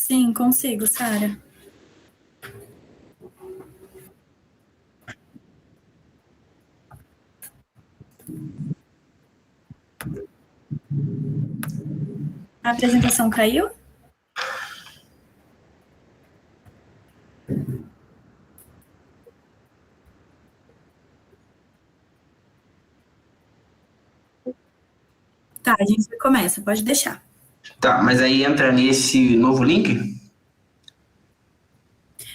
Sim, consigo, Sara. A apresentação caiu? Tá, a gente começa, pode deixar. Tá, mas aí entra nesse novo link?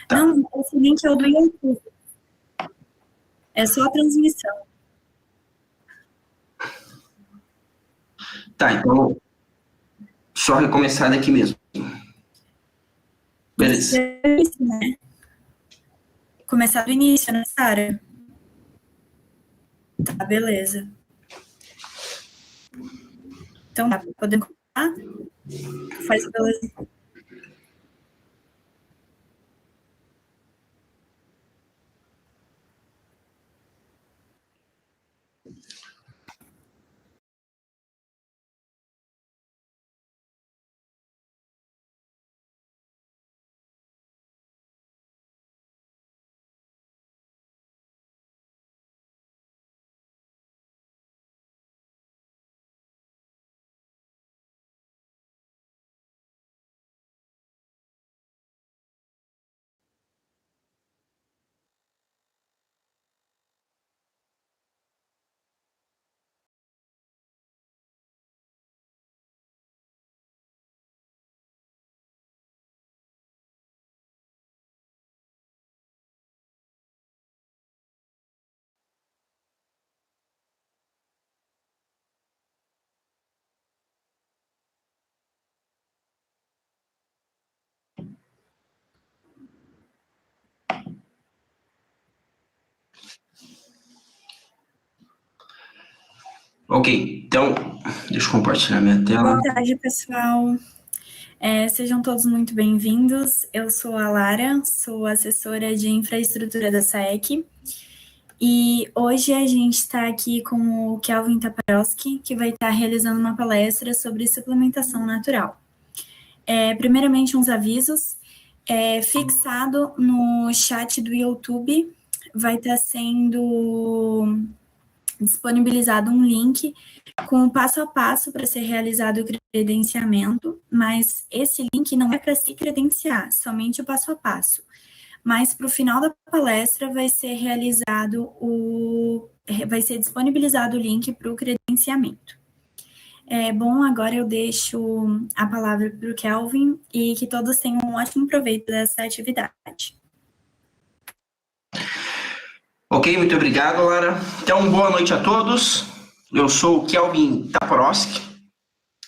Tá. Não, esse link é o do YouTube. É só a transmissão. Tá, então só recomeçar daqui mesmo. Beleza. Né? Começar do início, né, Sara? Tá, beleza. Então, tá, podemos começar? Faz beleza. Ok, então, deixa eu compartilhar minha tela. Boa tarde, pessoal. Sejam todos muito bem-vindos. Eu sou a Lara, sou assessora de infraestrutura da SAEC. E hoje a gente está aqui com o Kelvin Taparowski, que vai estar realizando uma palestra sobre suplementação natural. Primeiramente, uns avisos. Fixado no chat do YouTube, vai estar sendo disponibilizado um link com o passo a passo para ser realizado o credenciamento, mas esse link não é para se credenciar, somente o passo a passo. Mas para o final da palestra vai ser disponibilizado o link para o credenciamento. Bom, agora eu deixo a palavra para o Kelvin e que todos tenham um ótimo proveito dessa atividade. Ok, muito obrigado, Lara. Então, boa noite a todos. Eu sou o Kelvin Taporowski,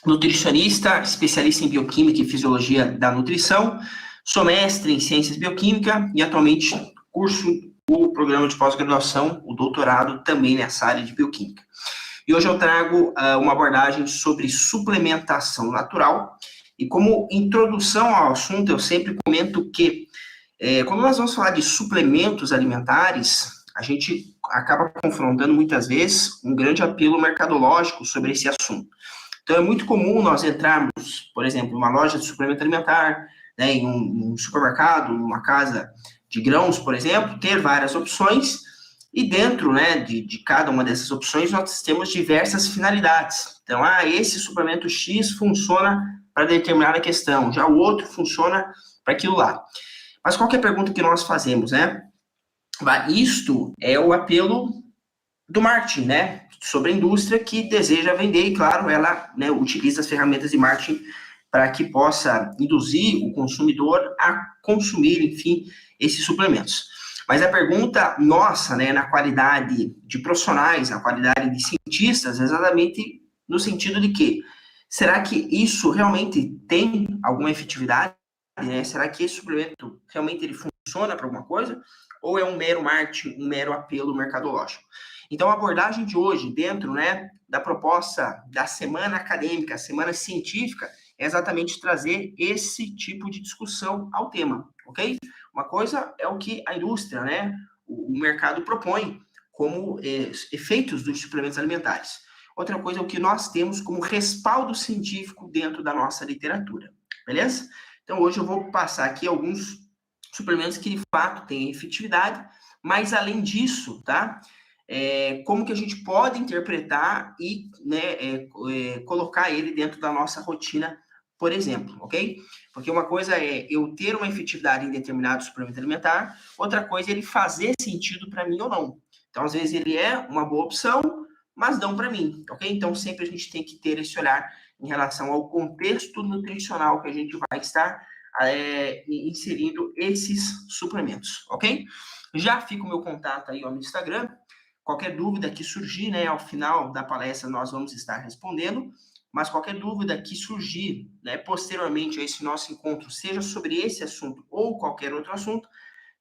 nutricionista, especialista em bioquímica e fisiologia da nutrição. Sou mestre em ciências bioquímica e atualmente curso o programa de pós-graduação, o doutorado também nessa área de bioquímica. E hoje eu trago uma abordagem sobre suplementação natural. E como introdução ao assunto, eu sempre comento que quando nós vamos falar de suplementos alimentares, a gente acaba confrontando muitas vezes um grande apelo mercadológico sobre esse assunto. Então, é muito comum nós entrarmos, por exemplo, em uma loja de suplemento alimentar, né, em um supermercado, numa casa de grãos, por exemplo, ter várias opções, e dentro, né, de cada uma dessas opções nós temos diversas finalidades. Então, esse suplemento X funciona para determinada questão, já o outro funciona para aquilo lá. Mas qual que é a pergunta que nós fazemos, né? Isto é o apelo do marketing, né? Sobre a indústria que deseja vender e, claro, ela, né, utiliza as ferramentas de marketing para que possa induzir o consumidor a consumir, enfim, esses suplementos. Mas a pergunta nossa, né, na qualidade de profissionais, na qualidade de cientistas, é exatamente no sentido de que, será que isso realmente tem alguma efetividade? Né? Será que esse suplemento realmente ele funciona para alguma coisa? Ou é um mero marketing, um mero apelo mercadológico? Então, a abordagem de hoje, dentro, né, da proposta da semana acadêmica, a semana científica, é exatamente trazer esse tipo de discussão ao tema, ok? Uma coisa é o que a indústria, né, o mercado propõe como efeitos dos suplementos alimentares. Outra coisa é o que nós temos como respaldo científico dentro da nossa literatura, beleza? Então, hoje eu vou passar aqui alguns suplementos que, de fato, têm efetividade, mas, além disso, tá? Como que a gente pode interpretar e, né, colocar ele dentro da nossa rotina, por exemplo, ok? Porque uma coisa é eu ter uma efetividade em determinado suplemento alimentar, outra coisa é ele fazer sentido para mim ou não. Então, às vezes, ele é uma boa opção, mas não para mim, ok? Então, sempre a gente tem que ter esse olhar em relação ao contexto nutricional que a gente vai estar inserindo esses suplementos, ok? Já fica o meu contato aí ó, no Instagram. Qualquer dúvida que surgir, né, ao final da palestra nós vamos estar respondendo, mas qualquer dúvida que surgir, né, posteriormente a esse nosso encontro, seja sobre esse assunto ou qualquer outro assunto,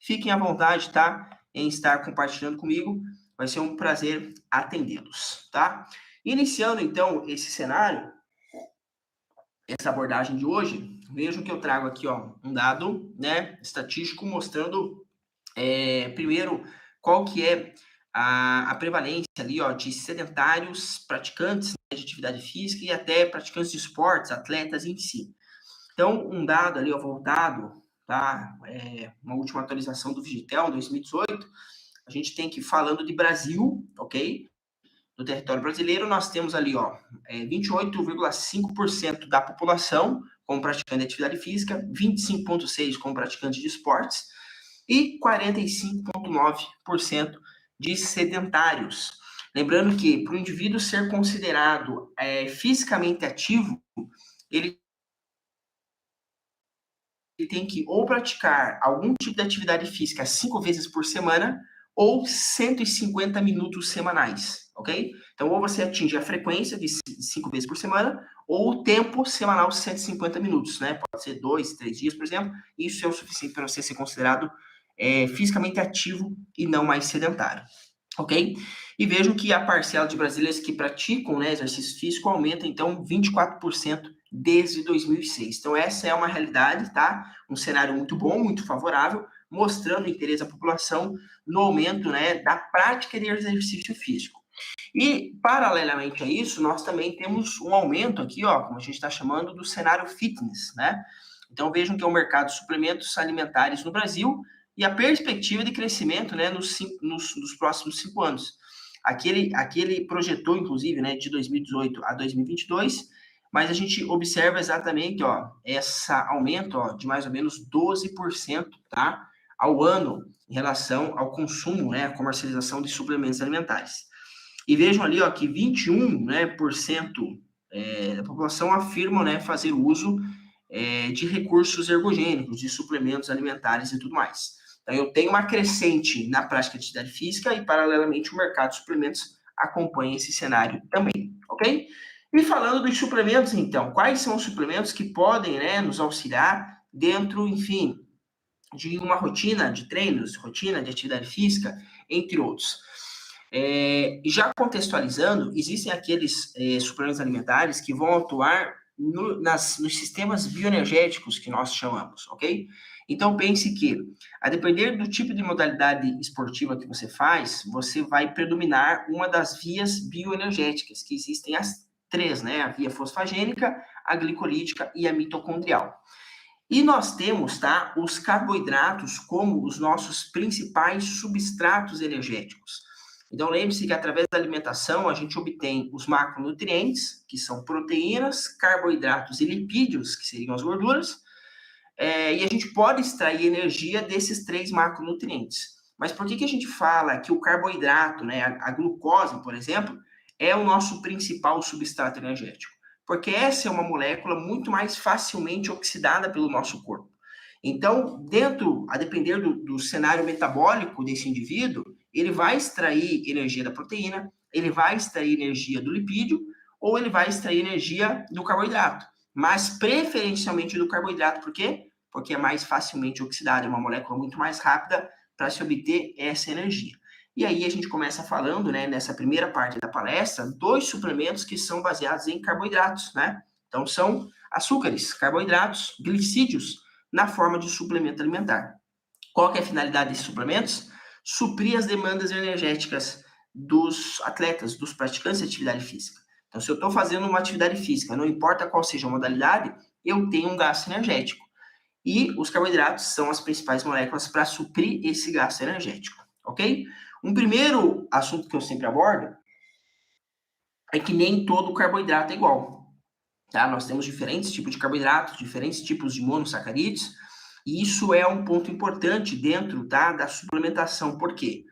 fiquem à vontade, tá, em estar compartilhando comigo, vai ser um prazer atendê-los, tá? Iniciando, então, esse cenário, essa abordagem de hoje, vejam que eu trago aqui, ó, um dado, né, estatístico mostrando, primeiro, qual que é a prevalência ali, ó, de sedentários, praticantes, né, de atividade física e até praticantes de esportes, atletas em si. Então, um dado ali, ó, voltado, tá, uma última atualização do Vigitel, 2018, a gente tem que, falando de Brasil, ok? No território brasileiro, nós temos ali, ó, 28,5% da população como praticante de atividade física, 25,6% como praticante de esportes e 45,9% de sedentários. Lembrando que, para o indivíduo ser considerado fisicamente ativo, ele tem que ou praticar algum tipo de atividade física 5 vezes por semana ou 150 minutos semanais, ok? Então, ou você atinge a frequência de 5 vezes por semana ou o tempo semanal de 150 minutos, né? Pode ser 2, 3 dias, por exemplo. Isso é o suficiente para você ser considerado fisicamente ativo e não mais sedentário, ok? E vejam que a parcela de brasileiros que praticam, né, exercício físico aumenta, então, 24% desde 2006. Então, essa é uma realidade, tá? Um cenário muito bom, muito favorável, mostrando o interesse da população no aumento, né, da prática de exercício físico. E, paralelamente a isso, nós também temos um aumento aqui, ó, como a gente está chamando, do cenário fitness, né? Então, vejam que é o mercado de suplementos alimentares no Brasil e a perspectiva de crescimento, né, nos próximos 5 anos. Aquele projetou, inclusive, né, de 2018 a 2022, mas a gente observa exatamente, ó, esse aumento, ó, de mais ou menos 12%, tá, ao ano, em relação ao consumo, né, a comercialização de suplementos alimentares. E vejam ali, ó, que 21%, né, da população afirmam, né, fazer uso de recursos ergogênicos, de suplementos alimentares e tudo mais. Então, eu tenho uma crescente na prática de atividade física e, paralelamente, o mercado de suplementos acompanha esse cenário também, ok? E falando dos suplementos, então, quais são os suplementos que podem, né, nos auxiliar dentro, enfim, de uma rotina de treinos, rotina de atividade física, entre outros. Já contextualizando, existem aqueles suplementos alimentares que vão atuar nos sistemas bioenergéticos que nós chamamos, ok? Então, pense que, a depender do tipo de modalidade esportiva que você faz, você vai predominar uma das vias bioenergéticas, que existem as 3, né? A via fosfagênica, a glicolítica e a mitocondrial. E nós temos, tá, os carboidratos como os nossos principais substratos energéticos. Então, lembre-se que através da alimentação a gente obtém os macronutrientes, que são proteínas, carboidratos e lipídios, que seriam as gorduras, e a gente pode extrair energia desses 3 macronutrientes. Mas por que a gente fala que o carboidrato, né, a glucose, por exemplo, é o nosso principal substrato energético? Porque essa é uma molécula muito mais facilmente oxidada pelo nosso corpo. Então, a depender do cenário metabólico desse indivíduo, ele vai extrair energia da proteína, ele vai extrair energia do lipídio, ou ele vai extrair energia do carboidrato. Mas preferencialmente do carboidrato, por quê? Porque é mais facilmente oxidado, é uma molécula muito mais rápida para se obter essa energia. E aí a gente começa falando, né, nessa primeira parte da palestra, 2 suplementos que são baseados em carboidratos, né? Então são açúcares, carboidratos, glicídios, na forma de suplemento alimentar. Qual que é a finalidade desses suplementos? Suprir as demandas energéticas dos atletas, dos praticantes de atividade física. Então, se eu estou fazendo uma atividade física, não importa qual seja a modalidade, eu tenho um gasto energético. E os carboidratos são as principais moléculas para suprir esse gasto energético, ok? Um primeiro assunto que eu sempre abordo é que nem todo carboidrato é igual, tá? Nós temos diferentes tipos de carboidratos, diferentes tipos de monossacarídeos, e isso é um ponto importante dentro, tá, da suplementação. Por quê?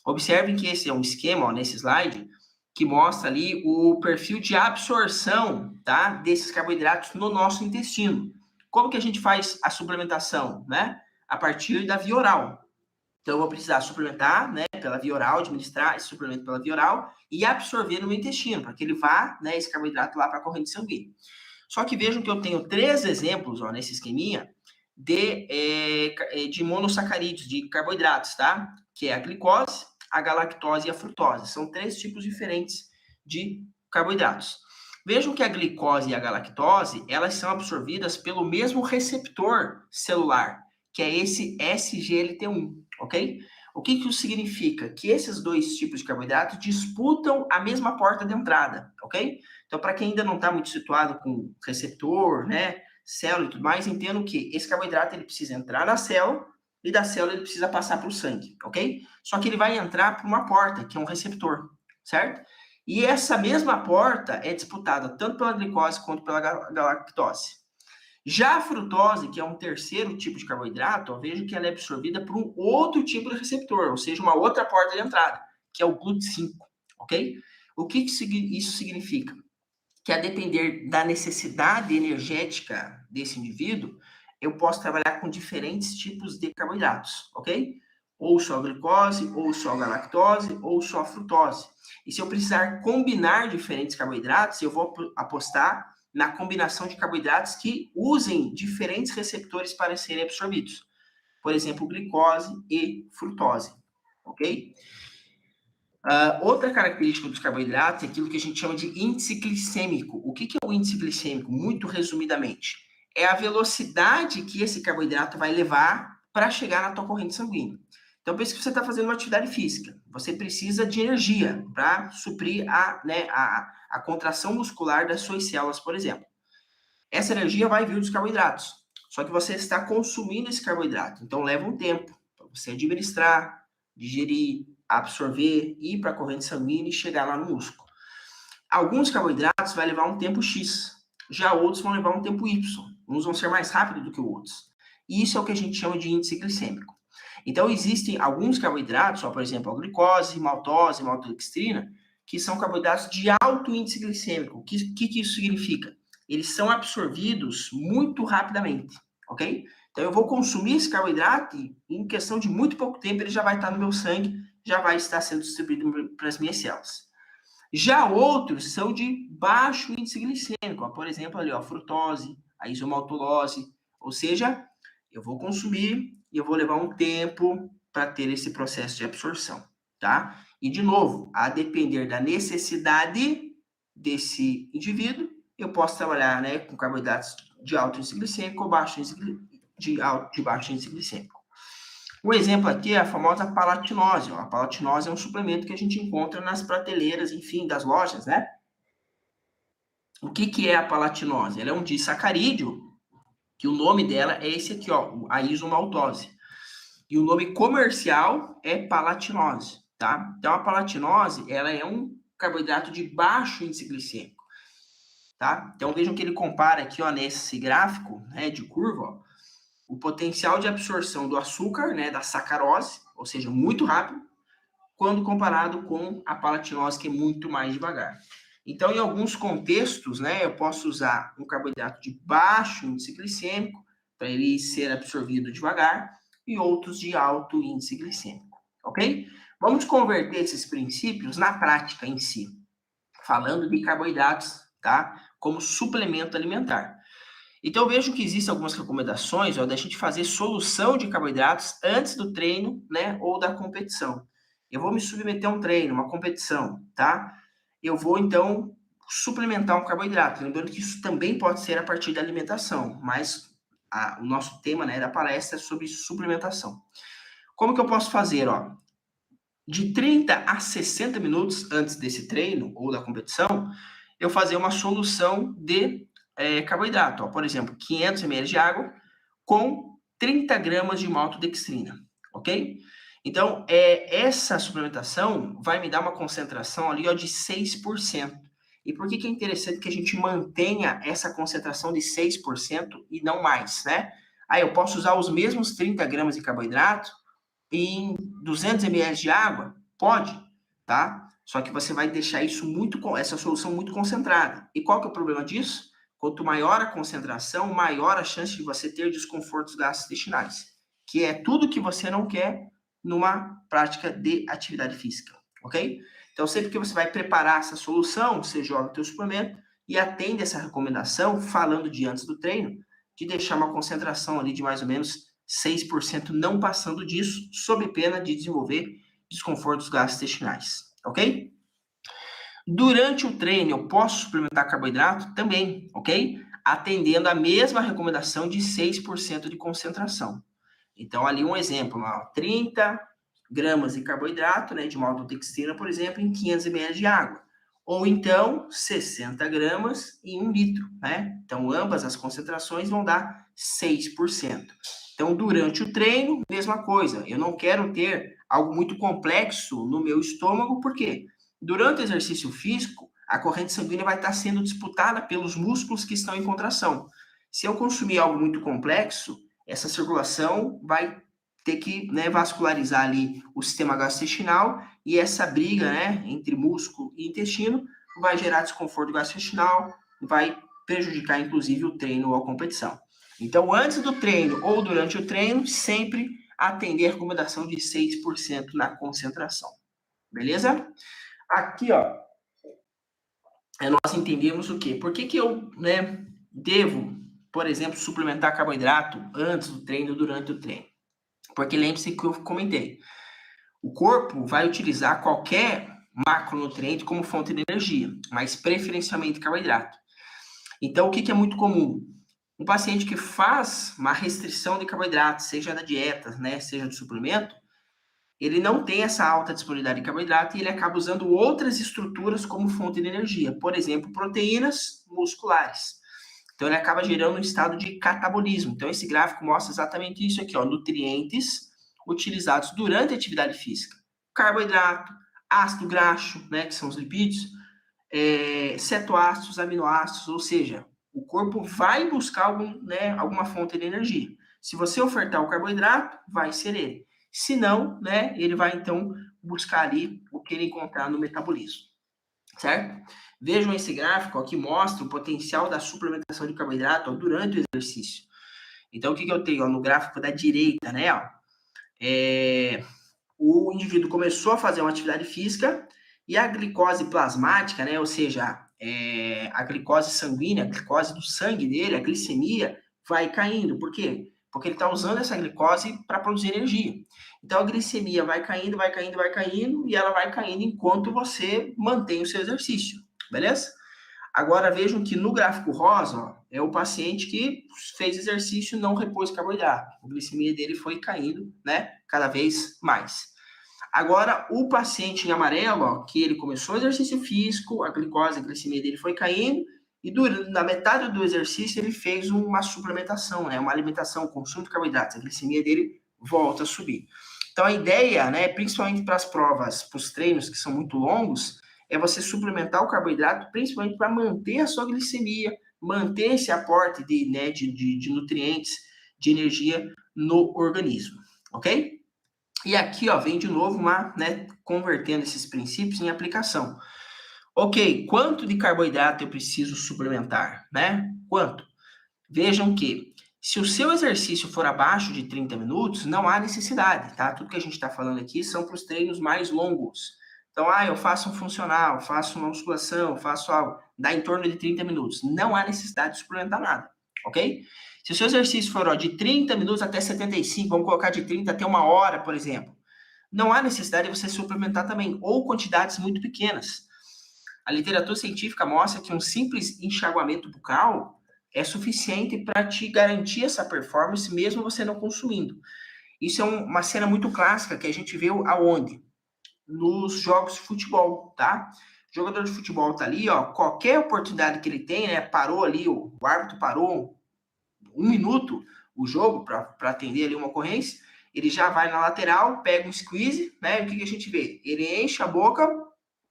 Observem que esse é um esquema, ó, nesse slide, que mostra ali o perfil de absorção, tá, desses carboidratos no nosso intestino. Como que a gente faz a suplementação, né? A partir da via oral. Então, eu vou precisar suplementar, né, pela via oral, administrar esse suplemento pela via oral e absorver no meu intestino, para que ele vá, né, esse carboidrato lá para a corrente sanguínea. Só que vejam que eu tenho 3 exemplos, ó, nesse esqueminha, de monossacarídeos, de carboidratos, tá? Que é a glicose, a galactose e a frutose. São 3 tipos diferentes de carboidratos. Vejam que a glicose e a galactose, elas são absorvidas pelo mesmo receptor celular, que é esse SGLT1, ok? O que isso significa? Que esses 2 tipos de carboidrato disputam a mesma porta de entrada, ok? Então, para quem ainda não está muito situado com receptor, né, célula e tudo mais, entendo que esse carboidrato ele precisa entrar na célula e da célula ele precisa passar para o sangue, ok? Só que ele vai entrar por uma porta, que é um receptor, certo? E essa mesma porta é disputada tanto pela glicose quanto pela galactose. Já a frutose, que é um terceiro tipo de carboidrato, eu vejo que ela é absorvida por um outro tipo de receptor, ou seja, uma outra porta de entrada, que é o GLUT5, ok? O que isso significa? Que a depender da necessidade energética desse indivíduo, eu posso trabalhar com diferentes tipos de carboidratos, ok? Ou só glicose, ou só galactose, ou só frutose. E se eu precisar combinar diferentes carboidratos, eu vou apostar na combinação de carboidratos que usem diferentes receptores para serem absorvidos. Por exemplo, glicose e frutose, ok? Outra característica dos carboidratos é aquilo que a gente chama de índice glicêmico. O que é o índice glicêmico? Muito resumidamente, é a velocidade que esse carboidrato vai levar para chegar na tua corrente sanguínea. Então, pense que você está fazendo uma atividade física. Você precisa de energia para suprir a contração muscular das suas células, por exemplo. Essa energia vai vir dos carboidratos. Só que você está consumindo esse carboidrato. Então, leva um tempo para você administrar, digerir, absorver, ir para a corrente sanguínea e chegar lá no músculo. Alguns carboidratos vai levar um tempo X, já outros vão levar um tempo Y. Uns vão ser mais rápidos do que outros. E isso é o que a gente chama de índice glicêmico. Então, existem alguns carboidratos, por exemplo, a glicose, maltose, maltodextrina, que são carboidratos de alto índice glicêmico. O que isso significa? Eles são absorvidos muito rapidamente, ok? Então, eu vou consumir esse carboidrato e, em questão de muito pouco tempo, ele já vai estar no meu sangue, já vai estar sendo distribuído para as minhas células. Já outros são de baixo índice glicêmico, por exemplo, ali, a frutose, a isomaltulose, ou seja, eu vou consumir e eu vou levar um tempo para ter esse processo de absorção, tá? E, de novo, a depender da necessidade desse indivíduo, eu posso trabalhar, né, com carboidratos de alto índice glicêmico ou baixo índice, de baixo índice glicêmico. Um exemplo aqui é a famosa palatinose. A palatinose é um suplemento que a gente encontra nas prateleiras, enfim, das lojas, né? O que é a palatinose? Ela é um disacarídeo, que o nome dela é esse aqui, ó, a isomaltose. E o nome comercial é palatinose, tá? Então, a palatinose, ela é um carboidrato de baixo índice glicêmico, tá? Então, vejam que ele compara aqui, ó, nesse gráfico, né, de curva, ó, o potencial de absorção do açúcar, né, da sacarose, ou seja, muito rápido, quando comparado com a palatinose, que é muito mais devagar. Então, em alguns contextos, né, eu posso usar um carboidrato de baixo índice glicêmico para ele ser absorvido devagar e outros de alto índice glicêmico, ok? Vamos converter esses princípios na prática em si, falando de carboidratos, tá, como suplemento alimentar. Então, eu vejo que existem algumas recomendações, ó, da gente fazer solução de carboidratos antes do treino, né, ou da competição. Eu vou me submeter a um treino, uma competição, tá? Eu vou, então, suplementar um carboidrato. Lembrando que isso também pode ser a partir da alimentação, mas o nosso tema, né, da palestra é sobre suplementação. Como que eu posso fazer, ó? De 30 a 60 minutos antes desse treino ou da competição, eu fazer uma solução de carboidrato, ó, por exemplo, 500 ml de água com 30 gramas de maltodextrina, ok? Então, essa suplementação vai me dar uma concentração ali, ó, de 6%. E por que é interessante que a gente mantenha essa concentração de 6% e não mais, né? Aí eu posso usar os mesmos 30 gramas de carboidrato em 200 ml de água? Pode, tá? Só que você vai deixar isso essa solução muito concentrada. E qual que é o problema disso? Quanto maior a concentração, maior a chance de você ter desconfortos gastrointestinais, que é tudo que você não quer numa prática de atividade física, ok? Então, sempre que você vai preparar essa solução, você joga o teu suplemento e atende essa recomendação, falando de antes do treino, de deixar uma concentração ali de mais ou menos 6%, não passando disso, sob pena de desenvolver desconfortos gastrointestinais, ok? Durante o treino, eu posso suplementar carboidrato também, ok? Atendendo a mesma recomendação de 6% de concentração. Então, ali um exemplo, ó, 30 gramas de carboidrato, né, de maltodextrina, por exemplo, em 500 ml de água. Ou então, 60 gramas em 1 litro, né? Então, ambas as concentrações vão dar 6%. Então, durante o treino, mesma coisa. Eu não quero ter algo muito complexo no meu estômago, por quê? Durante o exercício físico, a corrente sanguínea vai estar sendo disputada pelos músculos que estão em contração. Se eu consumir algo muito complexo, essa circulação vai ter que, né, vascularizar ali o sistema gastrointestinal e essa briga, né, entre músculo e intestino vai gerar desconforto gastrointestinal, vai prejudicar, inclusive, o treino ou a competição. Então, antes do treino ou durante o treino, sempre atender a recomendação de 6% na concentração. Beleza? Aqui, ó, nós entendemos o quê? Por que eu, né, devo, por exemplo, suplementar carboidrato antes do treino, durante o treino? Porque lembre-se que eu comentei, o corpo vai utilizar qualquer macronutriente como fonte de energia, mas preferencialmente carboidrato. Então, o que é muito comum? Um paciente que faz uma restrição de carboidrato, seja da dieta, né, seja do suplemento, ele não tem essa alta disponibilidade de carboidrato e ele acaba usando outras estruturas como fonte de energia, por exemplo, proteínas musculares. Então, ele acaba gerando um estado de catabolismo. Então, esse gráfico mostra exatamente isso aqui, ó, nutrientes utilizados durante a atividade física. Carboidrato, ácido graxo, né, que são os lipídios, cetoácidos, aminoácidos, ou seja, o corpo vai buscar alguma fonte de energia. Se você ofertar o carboidrato, vai ser ele. Se não, né, ele vai, então, buscar ali o que ele encontrar no metabolismo, certo? Vejam esse gráfico ó, que mostra o potencial da suplementação de carboidrato ó, durante o exercício. Então, o que eu tenho ó, no gráfico da direita, né? Ó, o indivíduo começou a fazer uma atividade física e a glicose plasmática, né? Ou seja, a glicose sanguínea, a glicose do sangue dele, a glicemia, vai caindo. Por quê? Porque ele está usando essa glicose para produzir energia. Então, a glicemia vai caindo, vai caindo, vai caindo, e ela vai caindo enquanto você mantém o seu exercício, beleza? Agora, vejam que no gráfico rosa, ó, é o paciente que fez exercício e não repôs carboidrato. A glicemia dele foi caindo, né, cada vez mais. Agora, o paciente em amarelo, ó, que ele começou o exercício físico, a glicose, a glicemia dele foi caindo, e na metade do exercício ele fez uma suplementação, né, uma alimentação, consumo de carboidratos, a glicemia dele volta a subir. Então, a ideia, né, principalmente para as provas, para os treinos que são muito longos, é você suplementar o carboidrato, principalmente para manter a sua glicemia, manter esse aporte de nutrientes, de energia no organismo, ok? E aqui, ó, vem de novo convertendo esses princípios em aplicação. Ok, quanto de carboidrato eu preciso suplementar, né? Quanto? Vejam que se o seu exercício for abaixo de 30 minutos, não há necessidade, tá? Tudo que a gente está falando aqui são para os treinos mais longos. Então, eu faço um funcional, faço uma musculação, faço algo, dá em torno de 30 minutos. Não há necessidade de suplementar nada, ok? Se o seu exercício for ó, de 30 minutos até 75, vamos colocar de 30 até 1 hora, por exemplo, não há necessidade de você suplementar também, ou quantidades muito pequenas. A literatura científica mostra que um simples enxaguamento bucal é suficiente para te garantir essa performance, mesmo você não consumindo. Isso é uma cena muito clássica que a gente vê aonde? Nos jogos de futebol, tá? O jogador de futebol tá ali, ó, qualquer oportunidade que ele tem, né, parou ali, o árbitro parou 1 minuto, o jogo, para atender ali uma ocorrência, ele já vai na lateral, pega um squeeze, né? E o que a gente vê? Ele enche a boca,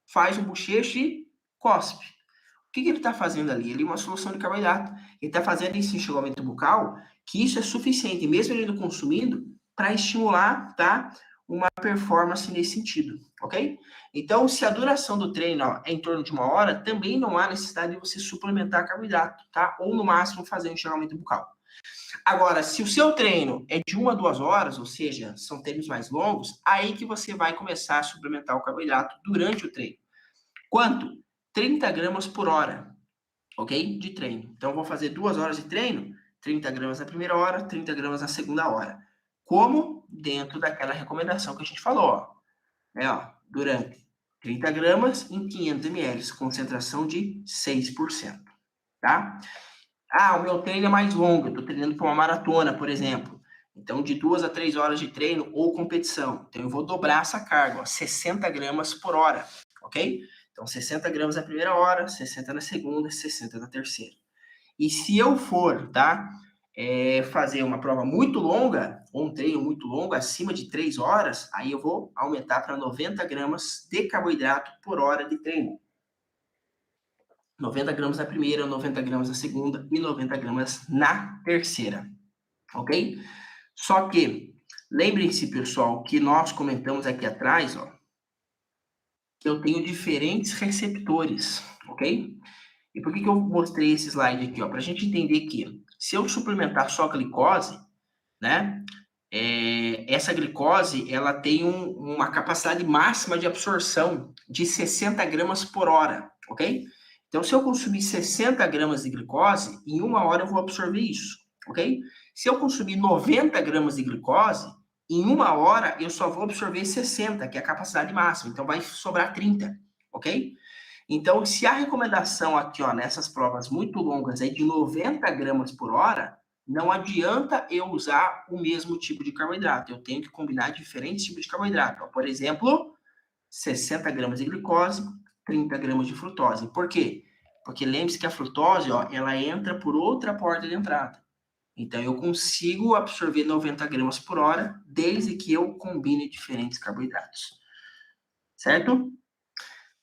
faz um bochecho e cospe. O que ele está fazendo ali? Ele é uma solução de carboidrato. Ele está fazendo esse enxugamento bucal, que isso é suficiente, mesmo ele não consumindo, para estimular, tá? Uma performance nesse sentido, ok? Então, se a duração do treino é em torno de 1 hora, também não há necessidade de você suplementar carboidrato, tá? Ou, no máximo, fazer um enxugamento bucal. Agora, se o seu treino é de 1 a 2 horas, ou seja, são treinos mais longos, aí que você vai começar a suplementar o carboidrato durante o treino. Quanto? 30 gramas por hora, ok? De treino. Então, eu vou fazer 2 horas de treino, 30 gramas na primeira hora, 30 gramas na segunda hora. Como? Dentro daquela recomendação que a gente falou, ó. Durante 30 gramas em 500 ml, concentração de 6%, tá? O meu treino é mais longo, eu tô treinando para uma maratona, por exemplo. Então, de 2 a 3 horas de treino ou competição. Então, eu vou dobrar essa carga, ó, 60 gramas por hora, ok? Então, 60 gramas na primeira hora, 60 na segunda, 60 na terceira. E se eu for, tá, fazer uma prova muito longa, ou um treino muito longo, acima de 3 horas, aí eu vou aumentar para 90 gramas de carboidrato por hora de treino. 90 gramas na primeira, 90 gramas na segunda e 90 gramas na terceira, ok? Só que, lembrem-se, pessoal, que nós comentamos aqui atrás, ó, que eu tenho diferentes receptores, ok? E por que eu mostrei esse slide aqui, ó? Para a gente entender que se eu suplementar só glicose, né? Essa glicose, ela tem uma capacidade máxima de absorção de 60 gramas por hora, ok? Então, se eu consumir 60 gramas de glicose, em 1 hora eu vou absorver isso, ok? Se eu consumir 90 gramas de glicose, em 1 hora eu só vou absorver 60, que é a capacidade máxima. Então, vai sobrar 30, ok? Então, se a recomendação aqui, ó, nessas provas muito longas é de 90 gramas por hora, não adianta eu usar o mesmo tipo de carboidrato. Eu tenho que combinar diferentes tipos de carboidrato. Ó, por exemplo, 60 gramas de glicose, 30 gramas de frutose. Por quê? Porque lembre-se que a frutose, ó, ela entra por outra porta de entrada. Então, eu consigo absorver 90 gramas por hora, desde que eu combine diferentes carboidratos. Certo?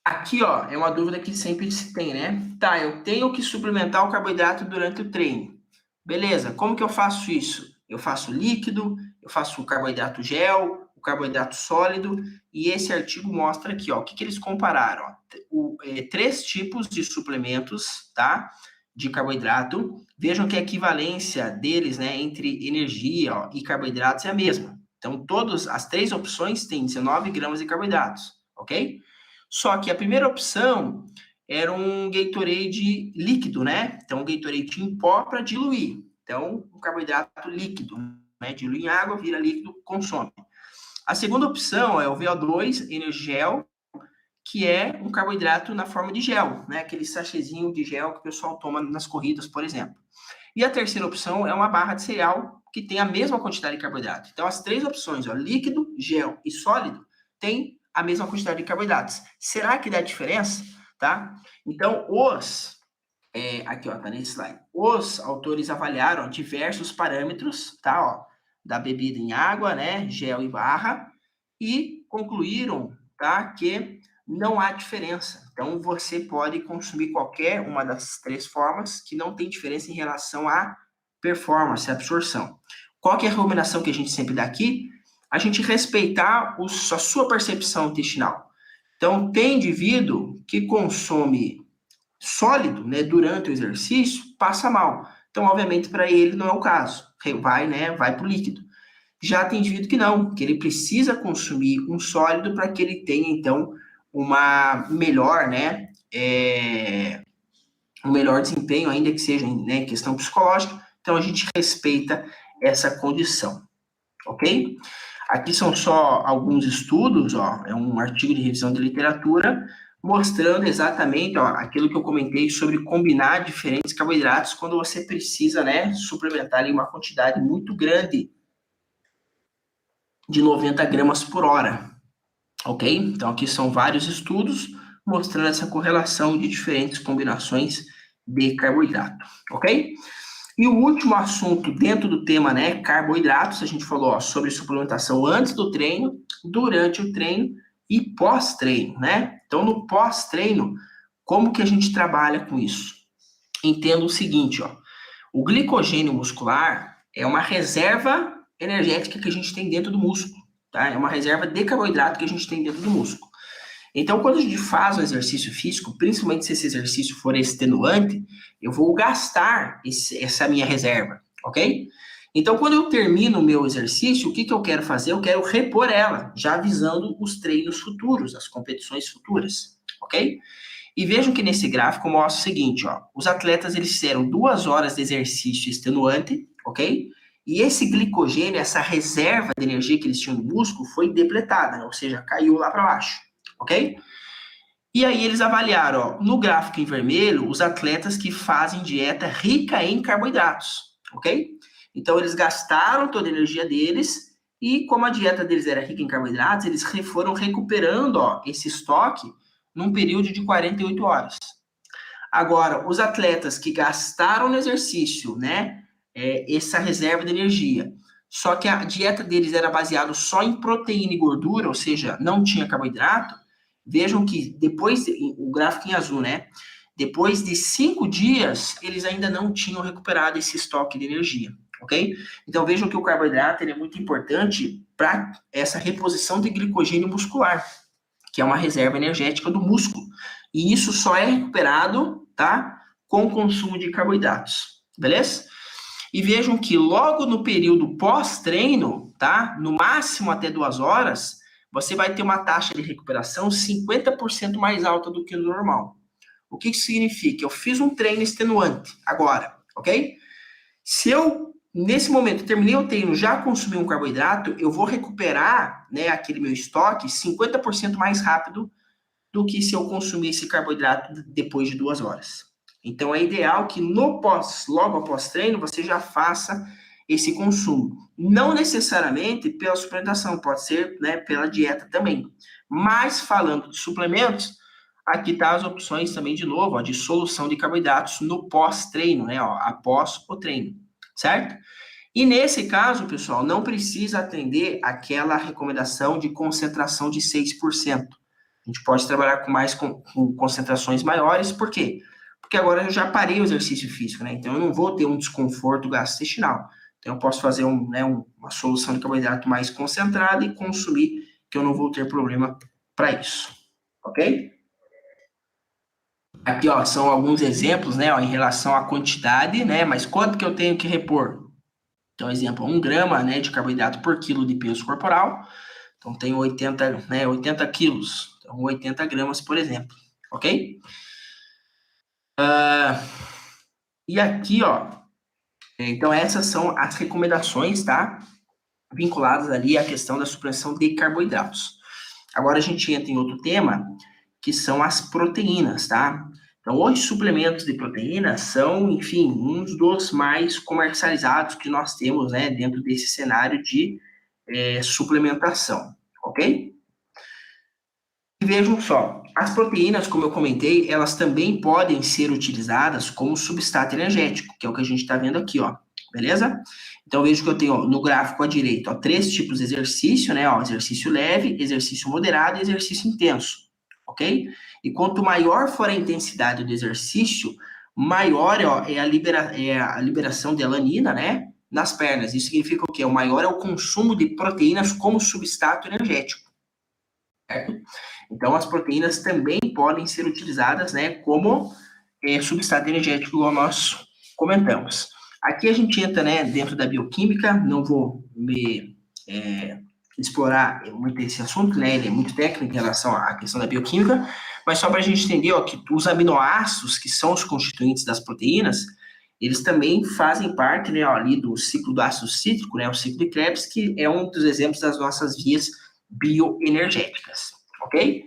Aqui, ó, é uma dúvida que sempre se tem, né? Tá, eu tenho que suplementar o carboidrato durante o treino. Beleza, como que eu faço isso? Eu faço líquido, eu faço o carboidrato gel, o carboidrato sólido, e esse artigo mostra aqui, ó, o que eles compararam. 3 tipos de suplementos, tá? De carboidrato. Vejam que a equivalência deles, né, entre energia, ó, e carboidratos é a mesma. Então, as 3 opções têm 19 gramas de carboidratos, ok? Só que a primeira opção era um Gatorade líquido, né? Então, um Gatorade em pó para diluir. Então, um carboidrato líquido, né? Dilui em água, vira líquido, consome. A segunda opção é o VO2 Energel, que é um carboidrato na forma de gel, né? Aquele sachêzinho de gel que o pessoal toma nas corridas, por exemplo. E a terceira opção é uma barra de cereal que tem a mesma quantidade de carboidrato. Então, as 3 opções, ó, líquido, gel e sólido, tem a mesma quantidade de carboidratos. Será que dá diferença? Tá? Então, aqui, ó, tá nesse slide. Os autores avaliaram diversos parâmetros, tá, ó, da bebida em água, né, gel e barra, e concluíram, tá, que não há diferença. Então, você pode consumir qualquer uma das 3 formas, que não tem diferença em relação à performance, à absorção. Qual que é a recomendação que a gente sempre dá aqui? A gente respeitar a sua percepção intestinal. Então, tem indivíduo que consome sólido, né, durante o exercício, passa mal. Então, obviamente, para ele não é o caso. Vai para o líquido. Já tem indivíduo que não, que ele precisa consumir um sólido para que ele tenha, então, uma melhor, né, um melhor desempenho, ainda que seja, né, questão psicológica. Então, a gente respeita essa condição, ok? Aqui são só alguns estudos, ó, é um artigo de revisão de literatura, mostrando exatamente, ó, aquilo que eu comentei sobre combinar diferentes carboidratos quando você precisa, né, suplementar ali uma quantidade muito grande de 90 gramas por hora, ok? Então, aqui são vários estudos mostrando essa correlação de diferentes combinações de carboidrato, ok? E o último assunto dentro do tema, né, carboidratos, a gente falou, ó, sobre suplementação antes do treino, durante o treino e pós-treino, né? Então, no pós-treino, como que a gente trabalha com isso? Entenda o seguinte, ó, o glicogênio muscular é uma reserva energética que a gente tem dentro do músculo, tá? É uma reserva de carboidrato que a gente tem dentro do músculo. Então, quando a gente faz um exercício físico, principalmente se esse exercício for extenuante, eu vou gastar essa minha reserva, ok? Então, quando eu termino o meu exercício, o que eu quero fazer? Eu quero repor ela, já visando os treinos futuros, as competições futuras, ok? E vejam que nesse gráfico mostra o seguinte, ó, os atletas eles fizeram 2 horas de exercício extenuante, ok? E esse glicogênio, essa reserva de energia que eles tinham no músculo, foi depletada, né? Ou seja, caiu lá para baixo, ok? E aí eles avaliaram, ó, no gráfico em vermelho, os atletas que fazem dieta rica em carboidratos, ok? Então eles gastaram toda a energia deles e como a dieta deles era rica em carboidratos, eles foram recuperando, ó, esse estoque num período de 48 horas. Agora, os atletas que gastaram no exercício, né, essa reserva de energia, só que a dieta deles era baseada só em proteína e gordura, ou seja, não tinha carboidrato, vejam que depois, o gráfico em azul, né, depois de 5 dias, eles ainda não tinham recuperado esse estoque de energia, ok? Então, vejam que o carboidrato ele é muito importante para essa reposição de glicogênio muscular, que é uma reserva energética do músculo. E isso só é recuperado, tá? Com o consumo de carboidratos, beleza? E vejam que logo no período pós-treino, tá? No máximo até 2 horas, você vai ter uma taxa de recuperação 50% mais alta do que o normal. O que isso significa? Eu fiz um treino extenuante agora, ok? Se eu, nesse momento, terminei o treino, já consumi um carboidrato, eu vou recuperar, né, aquele meu estoque 50% mais rápido do que se eu consumir esse carboidrato depois de 2 horas. Então, é ideal que logo após treino, você já faça esse consumo. Não necessariamente pela suplementação, pode ser, né, pela dieta também. Mas, falando de suplementos, aqui tá as opções também, de novo, ó, de solução de carboidratos no pós-treino, né, ó, após o treino, certo? E nesse caso, pessoal, não precisa atender aquela recomendação de concentração de 6%. A gente pode trabalhar com concentrações maiores, por quê? Porque agora eu já parei o exercício físico, né? Então eu não vou ter um desconforto gastrointestinal. Então eu posso fazer uma solução de carboidrato mais concentrada e consumir, que eu não vou ter problema para isso, ok? Aqui, ó, são alguns exemplos, né, ó, em relação à quantidade, né, mas quanto que eu tenho que repor? Então, exemplo, 1 grama, né, de carboidrato por quilo de peso corporal. Então, tem 80 quilos. Então, 80 gramas, por exemplo, ok? E aqui, ó, então essas são as recomendações, tá? Vinculadas ali à questão da supressão de carboidratos. Agora a gente entra em outro tema, que são as proteínas, tá? Então, os suplementos de proteína são, enfim, uns dos mais comercializados que nós temos, né, dentro desse cenário de suplementação, ok? E vejam só, as proteínas, como eu comentei, elas também podem ser utilizadas como substrato energético, que é o que a gente está vendo aqui, ó, beleza? Então, vejo que eu tenho, ó, no gráfico à direita, ó, 3 tipos de exercício, né, ó, exercício leve, exercício moderado e exercício intenso, ok? E quanto maior for a intensidade do exercício, maior, ó, é a liberação de alanina, né, nas pernas. Isso significa o quê? O maior é o consumo de proteínas como substrato energético, certo? Então, as proteínas também podem ser utilizadas, né, como substrato energético, igual nós comentamos. Aqui a gente entra, né, dentro da bioquímica, não vou me explorar muito esse assunto, né, ele é muito técnico em relação à questão da bioquímica, mas só para a gente entender, ó, que os aminoácidos, que são os constituintes das proteínas, eles também fazem parte, né, ó, ali do ciclo do ácido cítrico, né, o ciclo de Krebs, que é um dos exemplos das nossas vias bioenergéticas, ok?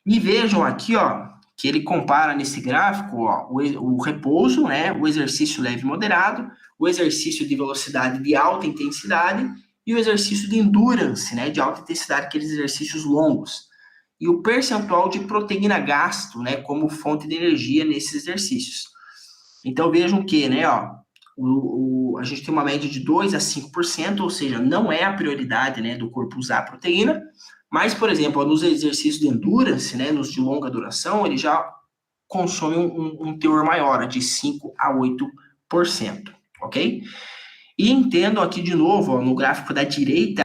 E vejam aqui, ó, que ele compara nesse gráfico, ó, o repouso, né, o exercício leve e moderado, o exercício de velocidade de alta intensidade e o exercício de endurance, né, de alta intensidade, aqueles exercícios longos. E o percentual de proteína gasto, né, como fonte de energia nesses exercícios. Então, vejam que, né, ó, a gente tem uma média de 2 a 5%, ou seja, não é a prioridade, né, do corpo usar a proteína, mas, por exemplo, nos exercícios de endurance, né, nos de longa duração, ele já consome um teor maior, de 5 a 8%, ok? E entendam aqui de novo, ó, no gráfico da direita,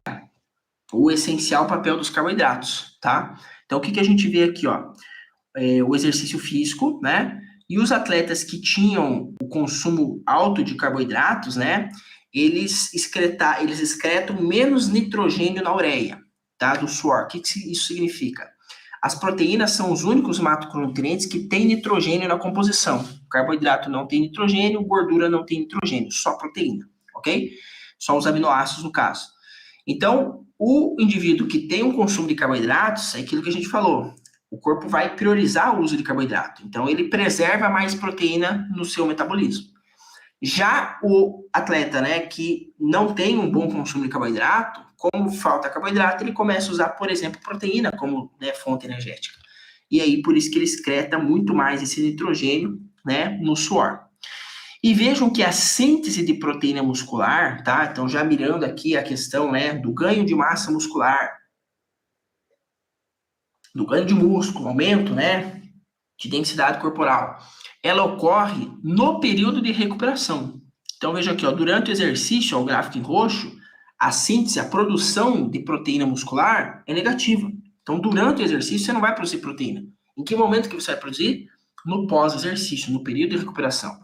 o essencial papel dos carboidratos, tá? Então, o que a gente vê aqui, ó? O exercício físico, né? E os atletas que tinham o consumo alto de carboidratos, né? Eles excretam menos nitrogênio na ureia, tá? Do suor. O que isso significa? As proteínas são os únicos macronutrientes que têm nitrogênio na composição. O carboidrato não tem nitrogênio, gordura não tem nitrogênio, só proteína, ok? Só os aminoácidos no caso. Então, o indivíduo que tem um consumo de carboidratos, é aquilo que a gente falou, o corpo vai priorizar o uso de carboidrato. Então, ele preserva mais proteína no seu metabolismo. Já o atleta, né, que não tem um bom consumo de carboidrato, como falta carboidrato, ele começa a usar, por exemplo, proteína como, né, fonte energética. E aí, por isso que ele excreta muito mais esse nitrogênio, né, no suor. E vejam que a síntese de proteína muscular, tá? Então, já mirando aqui a questão, né, do ganho de massa muscular, do ganho de músculo, aumento, né, de densidade corporal, ela ocorre no período de recuperação. Então, veja aqui, ó, durante o exercício, ó, o gráfico em roxo, a síntese, a produção de proteína muscular é negativa. Então, durante o exercício, você não vai produzir proteína. Em que momento que você vai produzir? No pós-exercício, no período de recuperação.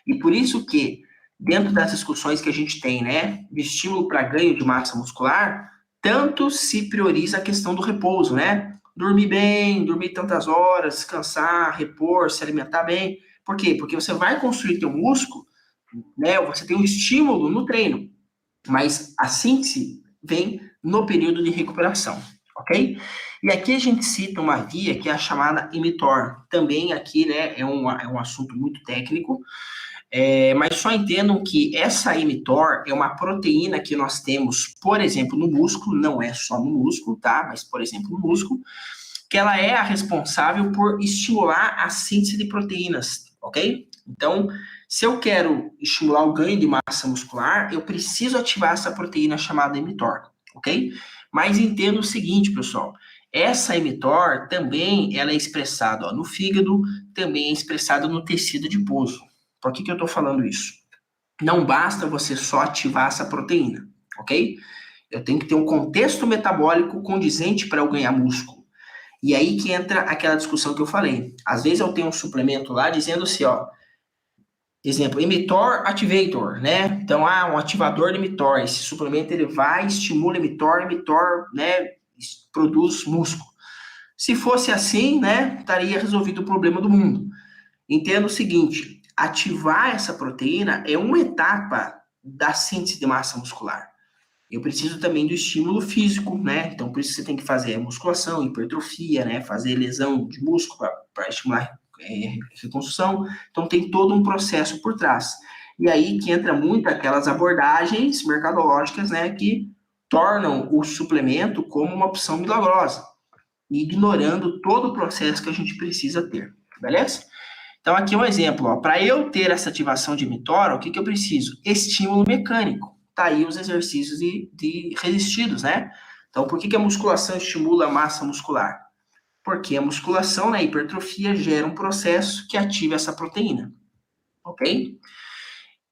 E por isso que, dentro das discussões que a gente tem, né, de estímulo para ganho de massa muscular, tanto se prioriza a questão do repouso, né? Dormir bem, dormir tantas horas, descansar, repor, se alimentar bem. Por quê? Porque você vai construir teu músculo, né? Você tem um estímulo no treino, mas a síntese vem no período de recuperação, ok? E aqui a gente cita uma via que é a chamada mTOR. Também aqui, né, é um assunto muito técnico, mas só entendam que essa mTOR é uma proteína que nós temos, por exemplo, no músculo, não é só no músculo, tá? Mas, por exemplo, no músculo, que ela é a responsável por estimular a síntese de proteínas, ok? Então, se eu quero estimular o ganho de massa muscular, eu preciso ativar essa proteína chamada mTOR, ok? Mas entenda o seguinte, pessoal, essa mTOR também ela é expressada, ó, no fígado, também é expressada no tecido adiposo. Por que eu estou falando isso? Não basta você só ativar essa proteína, ok? Eu tenho que ter um contexto metabólico condizente para eu ganhar músculo. E aí que entra aquela discussão que eu falei. Às vezes eu tenho um suplemento lá dizendo assim, ó, exemplo, mTOR Activator, né? Então, um ativador de mTOR. Esse suplemento ele vai, estimula mTOR, né, produz músculo. Se fosse assim, né, estaria resolvido o problema do mundo. Entenda o seguinte, ativar essa proteína é uma etapa da síntese de massa muscular. Eu preciso também do estímulo físico, né? Então, por isso você tem que fazer musculação, hipertrofia, né? Fazer lesão de músculo para estimular reconstrução. Então, tem todo um processo por trás. E aí que entra muito aquelas abordagens mercadológicas, né? Que tornam o suplemento como uma opção milagrosa, ignorando todo o processo que a gente precisa ter, beleza? Então, aqui é um exemplo. Para eu ter essa ativação de mTOR, o que eu preciso? Estímulo mecânico. Tá aí os exercícios de resistidos, né? Então, por que a musculação estimula a massa muscular? Porque a musculação, né, a hipertrofia, gera um processo que ativa essa proteína, ok?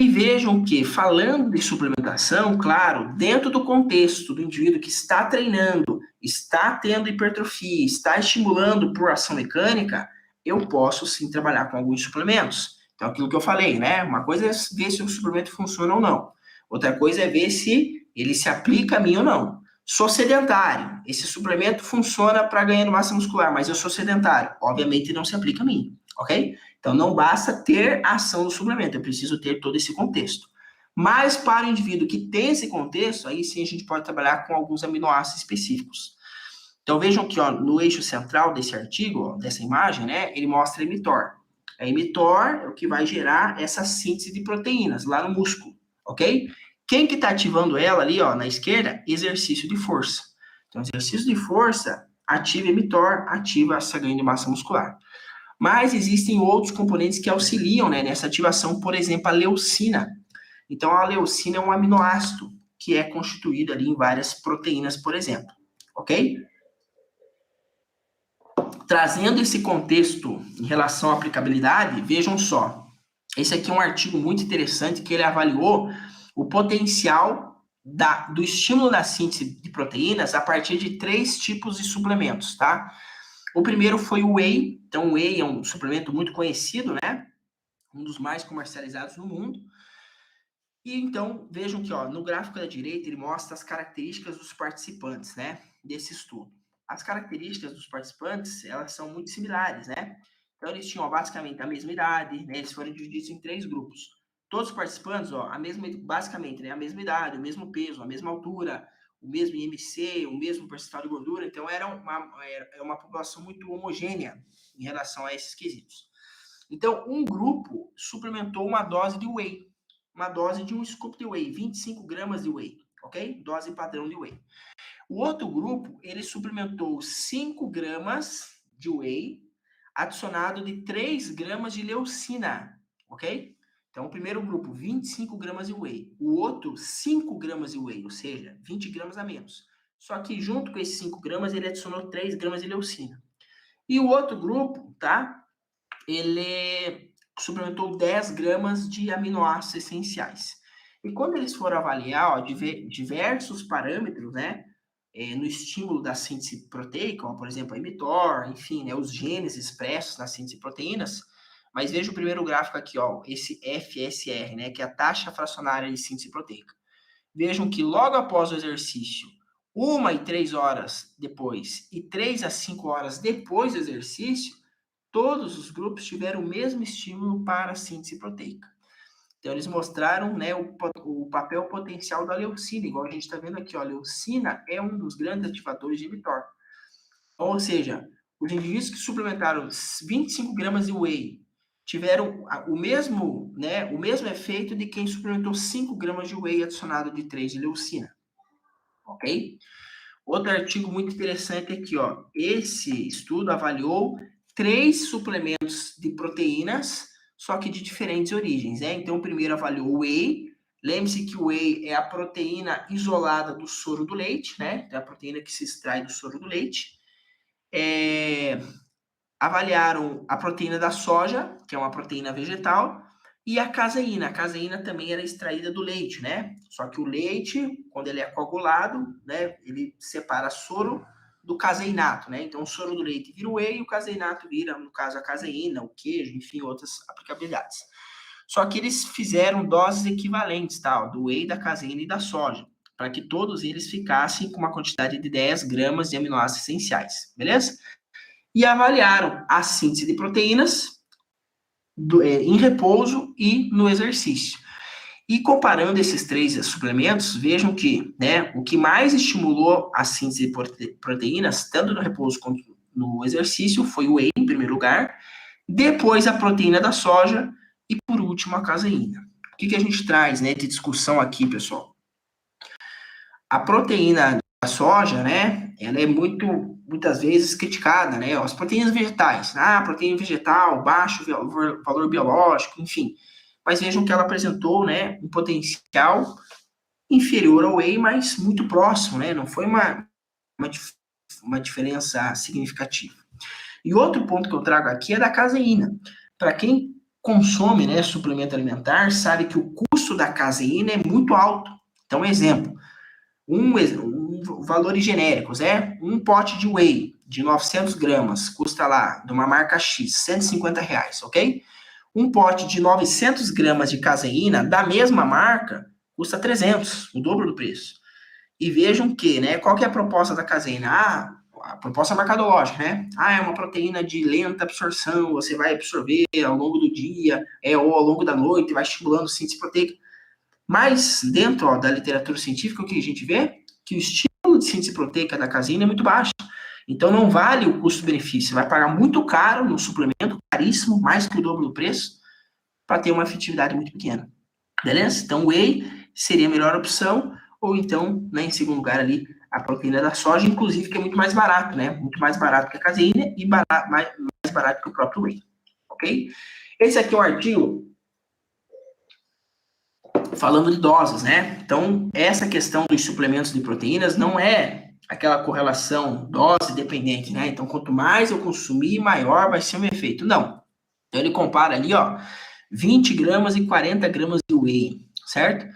E vejam que, falando de suplementação, claro, dentro do contexto do indivíduo que está treinando, está tendo hipertrofia, está estimulando por ação mecânica, eu posso sim trabalhar com alguns suplementos. Então, aquilo que eu falei, né? Uma coisa é ver se o suplemento funciona ou não. Outra coisa é ver se ele se aplica a mim ou não. Sou sedentário. Esse suplemento funciona para ganhar massa muscular, mas eu sou sedentário. Obviamente não se aplica a mim, ok? Então não basta ter a ação do suplemento, eu preciso ter todo esse contexto. Mas para o indivíduo que tem esse contexto, aí sim a gente pode trabalhar com alguns aminoácidos específicos. Então vejam que ó, no eixo central desse artigo, ó, dessa imagem, né, ele mostra a mTOR. A mTOR é o que vai gerar essa síntese de proteínas lá no músculo, ok? Quem que está ativando ela ali, ó, na esquerda? Exercício de força. Então, exercício de força ativa mTOR, ativa essa ganho de massa muscular. Mas existem outros componentes que auxiliam, né, nessa ativação, por exemplo, a leucina. Então, a leucina é um aminoácido que é constituído ali em várias proteínas, por exemplo, ok? Trazendo esse contexto em relação à aplicabilidade, vejam só. Esse aqui é um artigo muito interessante que ele avaliou o potencial do estímulo da síntese de proteínas a partir de 3 tipos de suplementos, tá? O primeiro foi o whey. Então, o whey é um suplemento muito conhecido, né? Um dos mais comercializados no mundo. E então, vejam que ó, no gráfico da direita ele mostra as características dos participantes, né, desse estudo. As características dos participantes, elas são muito similares, né? Então, eles tinham ó, basicamente a mesma idade, né? Eles foram divididos em 3 grupos. Todos os participantes, ó, basicamente, né, a mesma idade, o mesmo peso, a mesma altura, o mesmo IMC, o mesmo percentual de gordura. Então, era uma população muito homogênea em relação a esses quesitos. Então, um grupo suplementou uma dose de whey, uma dose de um scoop de whey, 25 gramas de whey, ok? Dose padrão de whey. O outro grupo, ele suplementou 5 gramas de whey, adicionado de 3 gramas de leucina, ok? Então, o primeiro grupo, 25 gramas de whey. O outro, 5 gramas de whey, ou seja, 20 gramas a menos. Só que junto com esses 5 gramas, ele adicionou 3 gramas de leucina. E o outro grupo, tá? Ele suplementou 10 gramas de aminoácidos essenciais. E quando eles foram avaliar ó, diversos parâmetros, né, no estímulo da síntese proteica, como, por exemplo, a mTOR, enfim, né, os genes expressos na síntese de proteínas, mas veja o primeiro gráfico aqui, ó, esse FSR, né, que é a taxa fracionária de síntese proteica. Vejam que logo após o exercício, 1 e 3 horas depois e 3 a 5 horas depois do exercício, todos os grupos tiveram o mesmo estímulo para a síntese proteica. Então, eles mostraram né, o papel potencial da leucina, igual a gente está vendo aqui. Ó, a leucina é um dos grandes ativadores de mTOR. Ou seja, os indivíduos que suplementaram 25 gramas de whey tiveram o mesmo efeito de quem suplementou 5 gramas de whey adicionado de 3 de leucina. Ok? Outro artigo muito interessante aqui, ó. Esse estudo avaliou 3 suplementos de proteínas, só que de diferentes origens, né? Então, o primeiro avaliou o whey. Lembre-se que o whey é a proteína isolada do soro do leite, né? É a proteína que se extrai do soro do leite. Avaliaram a proteína da soja, que é uma proteína vegetal, e a caseína. A caseína também era extraída do leite, né? Só que o leite, quando ele é coagulado, né, ele separa soro do caseinato, né? Então, o soro do leite vira o whey e o caseinato vira, no caso, a caseína, o queijo, enfim, outras aplicabilidades. Só que eles fizeram doses equivalentes, tá? Do whey, da caseína e da soja, para que todos eles ficassem com uma quantidade de 10 gramas de aminoácidos essenciais, beleza? E avaliaram a síntese de proteínas em repouso e no exercício. E comparando esses 3 suplementos, vejam que né, o que mais estimulou a síntese de proteínas, tanto no repouso quanto no exercício, foi o whey, em primeiro lugar, depois a proteína da soja e, por último, a caseína. O que a gente traz né, de discussão aqui, pessoal? A proteína da soja, né, ela é muitas vezes criticada, né? As proteínas vegetais, proteína vegetal, baixo valor biológico, enfim. Mas vejam que ela apresentou, né, um potencial inferior ao whey, mas muito próximo, né? Não foi uma diferença significativa. E outro ponto que eu trago aqui é da caseína. Para quem consome, né, suplemento alimentar, sabe que o custo da caseína é muito alto. Então, exemplo, valores genéricos, um pote de whey de 900 gramas custa lá, de uma marca X, R$150, ok? Um pote de 900 gramas de caseína da mesma marca custa 300, o dobro do preço. E vejam que, né, qual que é a proposta da caseína? A proposta mercadológica, né? É uma proteína de lenta absorção, você vai absorver ao longo do dia, ou ao longo da noite, vai estimulando a síntese proteica. Mas, dentro da literatura científica, o que a gente vê? Que o estímulo de síntese proteica da caseína é muito baixo. Então, não vale o custo-benefício. Você vai pagar muito caro no suplemento, caríssimo, mais que o dobro do preço, para ter uma efetividade muito pequena. Beleza? Então, o whey seria a melhor opção, ou então, né, em segundo lugar ali, a proteína da soja, inclusive, que é muito mais barato, né? Muito mais barato que a caseína e mais barato que o próprio whey. Ok? Esse aqui é um artigo falando de doses, né? Então, essa questão dos suplementos de proteínas não é aquela correlação dose dependente, né? Então, quanto mais eu consumir, maior vai ser o meu efeito. Não. Então, ele compara ali, ó, 20 gramas e 40 gramas de whey, certo?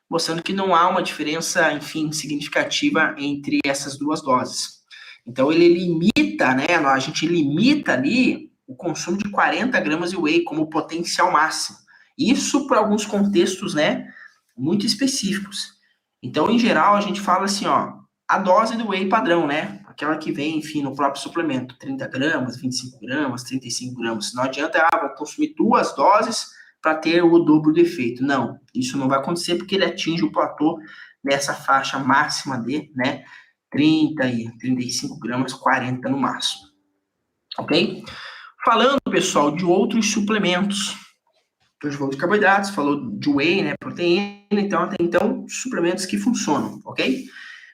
Mostrando que não há uma diferença, enfim, significativa entre essas duas doses. Então, ele limita, né? A gente limita ali o consumo de 40 gramas de whey como potencial máximo. Isso para alguns contextos, né, muito específicos. Então, em geral, a gente fala assim, ó, a dose do whey padrão, né, aquela que vem, enfim, no próprio suplemento, 30 gramas, 25 gramas, 35 gramas. Não adianta, vou consumir 2 doses para ter o dobro do efeito. Não, isso não vai acontecer porque ele atinge o platô nessa faixa máxima de, né, 30 e 35 gramas, 40 no máximo. Ok? Falando, pessoal, de outros suplementos. A gente falou de carboidratos, falou de whey, né, proteína, então até então, suplementos que funcionam, ok?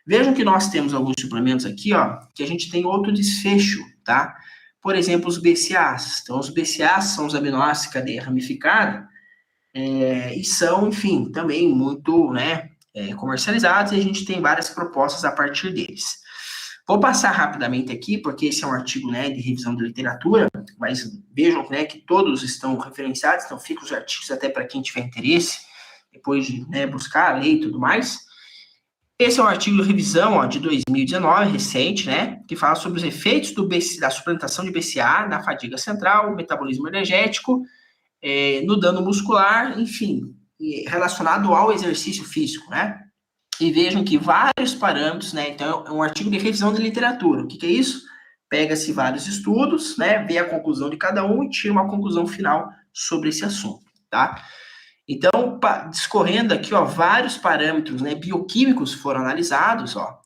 Vejam que nós temos alguns suplementos aqui, ó, que a gente tem outro desfecho, tá? Por exemplo, os BCAAs. Então, os BCAAs são os aminoácidos de cadeia ramificada, e são, enfim, também muito, né, comercializados, e a gente tem várias propostas a partir deles. Vou passar rapidamente aqui, porque esse é um artigo, né, de revisão de literatura, mas vejam, né, que todos estão referenciados, então fica os artigos até para quem tiver interesse, depois de, né, buscar, ler e tudo mais. Esse é um artigo de revisão, ó, de 2019, recente, né, que fala sobre os efeitos da suplementação de BCA na fadiga central, metabolismo energético, no dano muscular, enfim, relacionado ao exercício físico, né? E vejam que vários parâmetros, né? Então, é um artigo de revisão de literatura. O que é isso? Pega-se vários estudos, né? Vê a conclusão de cada um e tira uma conclusão final sobre esse assunto, tá? Então, discorrendo aqui, ó, vários parâmetros, né, bioquímicos foram analisados, ó.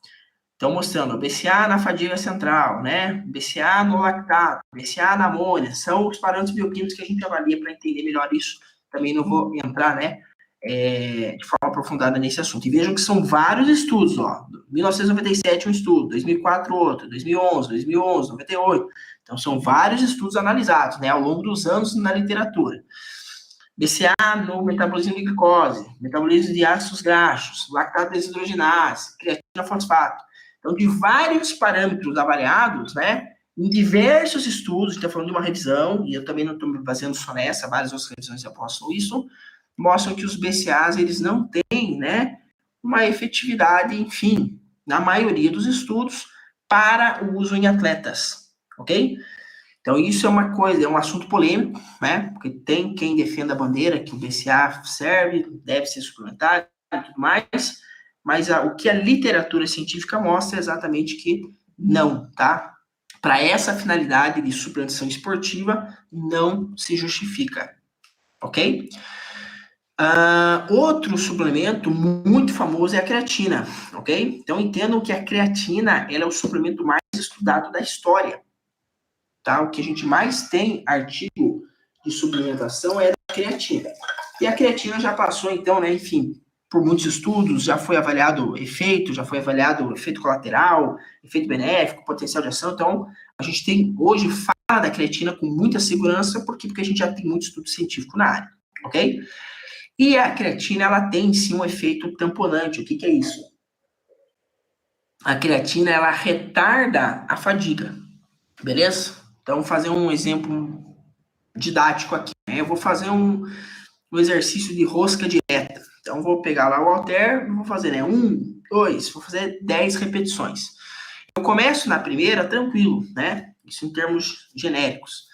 Então, mostrando o BCA na fadiga central, né? BCA no lactato, BCA na amônia, são os parâmetros bioquímicos que a gente avalia para entender melhor isso. Também não vou entrar, né, de forma aprofundada nesse assunto. E vejam que são vários estudos, ó. 1997 um estudo, 2004 outro, 2011, 2011, 98. Então, são vários estudos analisados, né, ao longo dos anos na literatura. BCA no metabolismo de glicose, metabolismo de ácidos graxos, lactato desidrogenase, creatina fosfato. Então, de vários parâmetros avaliados, né, em diversos estudos, está falando de uma revisão, e eu também não estou me baseando só nessa, várias outras revisões apostam isso, mostram que os BCAAs, eles não têm, né, uma efetividade, enfim, na maioria dos estudos, para o uso em atletas, ok? Então, isso é uma coisa, é um assunto polêmico, né, porque tem quem defenda a bandeira que o BCAA serve, deve ser suplementado e tudo mais, mas o que a literatura científica mostra é exatamente que não, tá? Para essa finalidade de suplementação esportiva, não se justifica, ok? Outro suplemento muito famoso é a creatina, ok? Então, entendam que a creatina, ela é o suplemento mais estudado da história, tá? O que a gente mais tem artigo de suplementação é a creatina. E a creatina já passou, então, né, enfim, por muitos estudos, já foi avaliado efeito, já foi avaliado efeito colateral, efeito benéfico, potencial de ação. Então, a gente tem, hoje, fala da creatina com muita segurança, porque a gente já tem muito estudo científico na área, ok? E a creatina, ela tem, sim, um efeito tamponante. O que é isso? A creatina, ela retarda a fadiga, beleza? Então, vou fazer um exemplo didático aqui. Né? Eu vou fazer um exercício de rosca direta. Então, vou pegar lá o halter e vou fazer, né? 1, 2, vou fazer 10 repetições. Eu começo na primeira tranquilo, né? Isso em termos genéricos.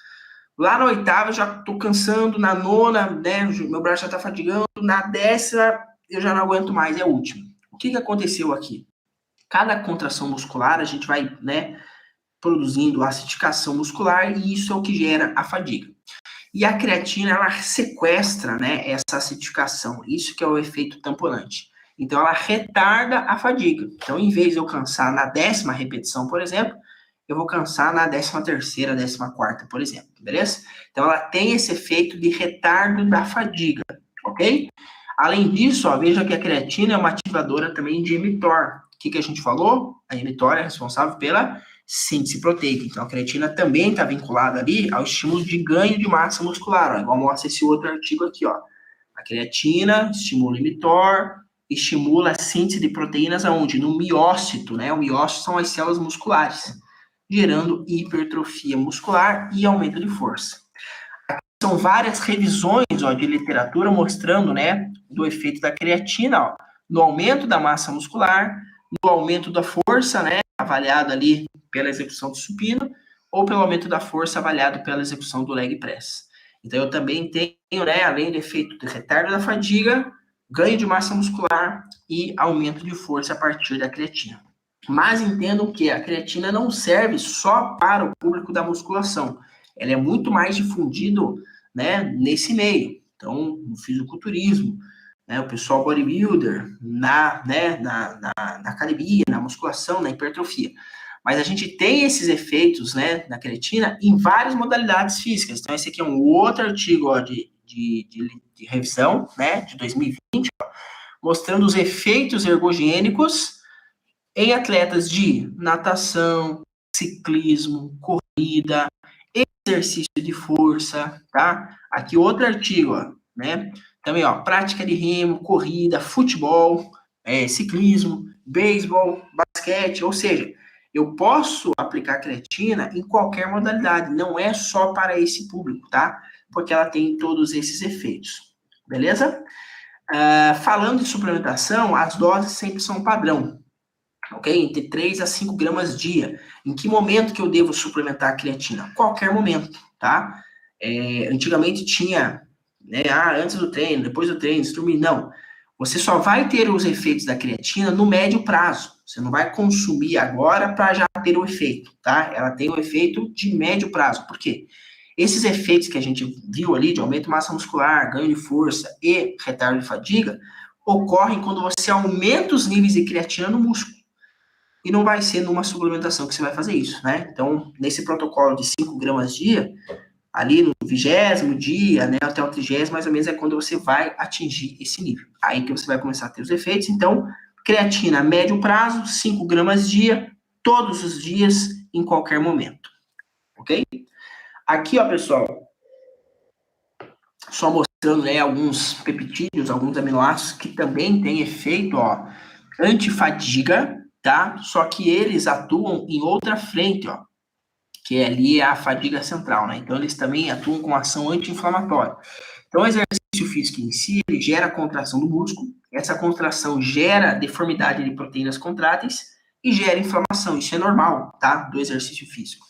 Lá na oitava, eu já estou cansando. Na nona, né? Meu braço já está fadigando. Na décima, eu já não aguento mais. É a última. O que aconteceu aqui? Cada contração muscular, a gente vai, né, produzindo acidificação muscular e isso é o que gera a fadiga. E a creatina, ela sequestra, né, essa acidificação. Isso que é o efeito tamponante. Então, ela retarda a fadiga. Então, em vez de eu cansar na 10ª repetição, por exemplo, eu vou cansar na 13ª, 14ª, por exemplo, beleza? Então, ela tem esse efeito de retardo da fadiga, ok? Além disso, ó, veja que a creatina é uma ativadora também de mTOR. O que a gente falou? A mTOR é responsável pela síntese proteica. Então, a creatina também está vinculada ali ao estímulo de ganho de massa muscular, ó, igual mostra esse outro artigo aqui, ó. A creatina estimula o mTOR, estimula a síntese de proteínas aonde? No miócito, né? O miócito são as células musculares, gerando hipertrofia muscular e aumento de força. Aqui são várias revisões de literatura mostrando, né, do efeito da creatina, no aumento da massa muscular, no aumento da força, né, avaliado ali pela execução do supino, ou pelo aumento da força avaliado pela execução do leg press. Então, eu também tenho, né, além do efeito de retardo da fadiga, ganho de massa muscular e aumento de força a partir da creatina. Mas entendam que a creatina não serve só para o público da musculação. Ela é muito mais difundido, né, nesse meio. Então, no fisiculturismo, né, o pessoal bodybuilder, na academia, na musculação, na hipertrofia. Mas a gente tem esses efeitos, né, na creatina em várias modalidades físicas. Então, esse aqui é um outro artigo de revisão, né, de 2020, mostrando os efeitos ergogênicos em atletas de natação, ciclismo, corrida, exercício de força, tá? Aqui outro artigo, né? Também, prática de remo, corrida, futebol, ciclismo, beisebol, basquete, ou seja, eu posso aplicar creatina em qualquer modalidade, não é só para esse público, tá? Porque ela tem todos esses efeitos, beleza? Falando de suplementação, as doses sempre são padrão, ok? Entre 3 a 5 gramas dia. Em que momento que eu devo suplementar a creatina? Qualquer momento, tá? Antigamente tinha, né, antes do treino, depois do treino, dormir. Não. Você só vai ter os efeitos da creatina no médio prazo. Você não vai consumir agora para já ter o efeito, tá? Ela tem o efeito de médio prazo. Por quê? Esses efeitos que a gente viu ali, de aumento de massa muscular, ganho de força e retardo de fadiga, ocorrem quando você aumenta os níveis de creatina no músculo. E não vai ser numa suplementação que você vai fazer isso, né? Então, nesse protocolo de 5 gramas dia, ali no 20º dia, né, até o 30º, mais ou menos, é quando você vai atingir esse nível. Aí que você vai começar a ter os efeitos. Então, creatina a médio prazo, 5 gramas dia, todos os dias, em qualquer momento. Ok? Aqui, pessoal, só mostrando, né, alguns peptídeos, alguns aminoácidos que também têm efeito, antifadiga, tá? Só que eles atuam em outra frente, que ali é a fadiga central, né? Então, eles também atuam com ação anti-inflamatória. Então, o exercício físico em si, ele gera contração do músculo, essa contração gera deformidade de proteínas contráteis e gera inflamação. Isso é normal, tá? Do exercício físico.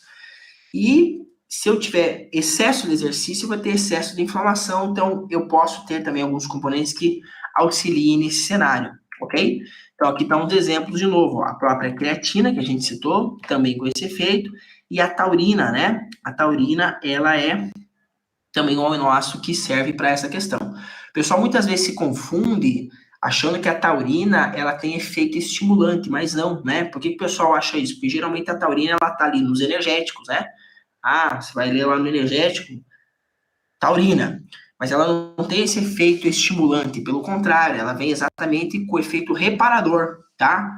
E se eu tiver excesso de exercício, vai ter excesso de inflamação, então eu posso ter também alguns componentes que auxiliem nesse cenário, ok? Então, aqui estão uns exemplos de novo, a própria creatina, que a gente citou, também com esse efeito, e a taurina, né? A taurina, ela é também um aminoácido que serve para essa questão. O pessoal muitas vezes se confunde achando que a taurina, ela tem efeito estimulante, mas não, né? Por que o pessoal acha isso? Porque geralmente a taurina, ela tá ali nos energéticos, né? Você vai ler lá no energético, taurina. Mas ela não tem esse efeito estimulante, pelo contrário, ela vem exatamente com o efeito reparador, tá?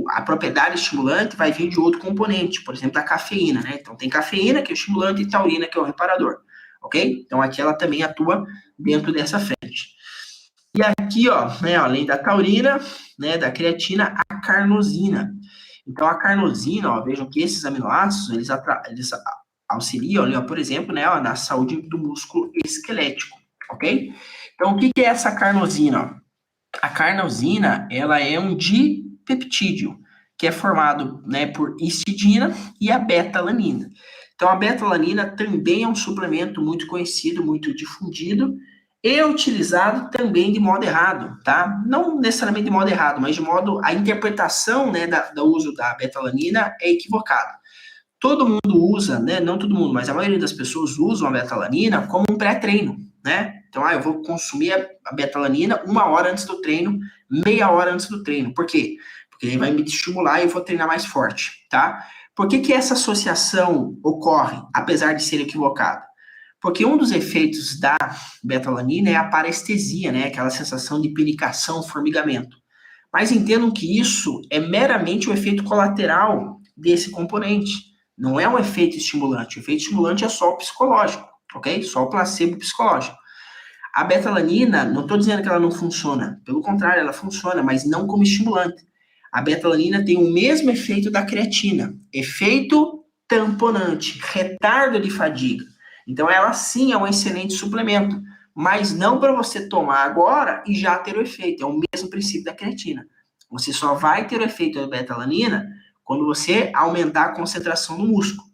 A propriedade estimulante vai vir de outro componente, por exemplo, a cafeína, né? Então, tem cafeína, que é o estimulante, e taurina, que é o reparador, ok? Então, aqui ela também atua dentro dessa frente. E aqui, né, além da taurina, né, da creatina, a carnosina. Então, a carnosina, vejam que esses aminoácidos, eles auxiliam, ali, por exemplo, né, na saúde do músculo esquelético, ok? Então, o que é essa carnosina? A carnosina, ela é um dipeptídeo, que é formado, né, por histidina e a beta-alanina. Então, a beta-alanina também é um suplemento muito conhecido, muito difundido, e utilizado também de modo errado, tá? Não necessariamente de modo errado, mas de modo... A interpretação, né, do uso da beta-alanina é equivocada. Todo mundo usa, né? Não todo mundo, mas a maioria das pessoas usam a beta-alanina como um pré-treino, né? Então, eu vou consumir a beta-alanina 1 hora antes do treino, meia hora antes do treino. Por quê? Porque ele vai me estimular e eu vou treinar mais forte, tá? Por que essa associação ocorre, apesar de ser equivocada? Porque um dos efeitos da beta-alanina é a parestesia, né? Aquela sensação de pinicação, formigamento. Mas entendam que isso é meramente o efeito colateral desse componente. Não é um efeito estimulante. O efeito estimulante é só o psicológico, ok? Só o placebo psicológico. A beta-alanina, não estou dizendo que ela não funciona, pelo contrário, ela funciona, mas não como estimulante. A beta-alanina tem o mesmo efeito da creatina, efeito tamponante, retardo de fadiga. Então, ela sim é um excelente suplemento, mas não para você tomar agora e já ter o efeito. É o mesmo princípio da creatina. Você só vai ter o efeito da beta-alanina quando você aumentar a concentração no músculo.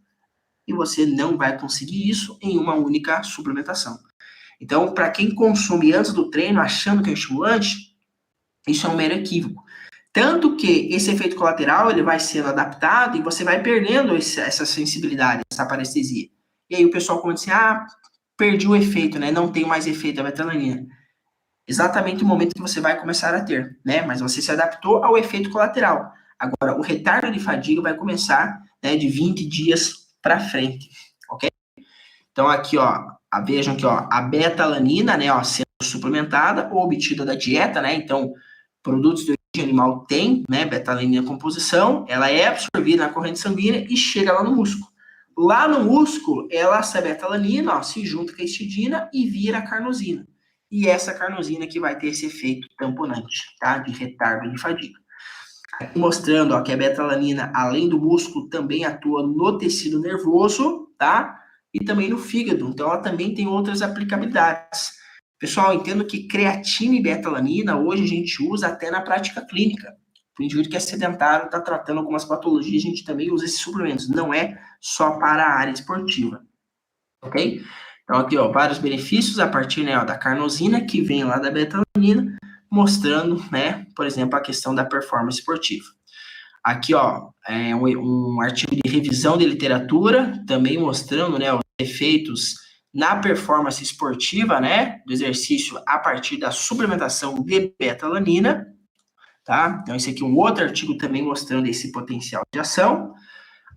E você não vai conseguir isso em uma única suplementação. Então, para quem consome antes do treino, achando que é estimulante, isso é um mero equívoco. Tanto que esse efeito colateral ele vai sendo adaptado e você vai perdendo essa sensibilidade, essa parestesia. E aí o pessoal começa assim, perdi o efeito, né? Não tem mais efeito da beta-alanina. Exatamente o momento que você vai começar a ter, né? Mas você se adaptou ao efeito colateral. Agora, o retardo de fadiga vai começar, né, de 20 dias para frente, ok? Então, aqui, ó, vejam aqui, ó, a beta-alanina, né, ó, sendo suplementada ou obtida da dieta, né? Então, produtos de origem animal têm, né, beta-alanina em composição, ela é absorvida na corrente sanguínea e chega lá no músculo. Lá no músculo, essa beta-alanina, ó, se junta com a histidina e vira a carnosina. E essa carnosina que vai ter esse efeito tamponante, tá? De retardo de fadiga. Aqui mostrando, ó, que a beta-alanina, além do músculo, também atua no tecido nervoso, tá? E também no fígado. Então, ela também tem outras aplicabilidades. Pessoal, entendo que creatina e beta-alanina hoje a gente usa até na prática clínica. O indivíduo que é sedentário, está tratando algumas patologias, a gente também usa esses suplementos. Não é só para a área esportiva. Ok? Então, aqui, ó, vários benefícios a partir, né, ó, da carnosina, que vem lá da beta-alanina, mostrando, né, por exemplo, a questão da performance esportiva. Aqui, ó, é um artigo de revisão de literatura, também mostrando, né, os efeitos na performance esportiva, né, do exercício a partir da suplementação de beta-alanina, tá? Então, esse aqui é um outro artigo também mostrando esse potencial de ação.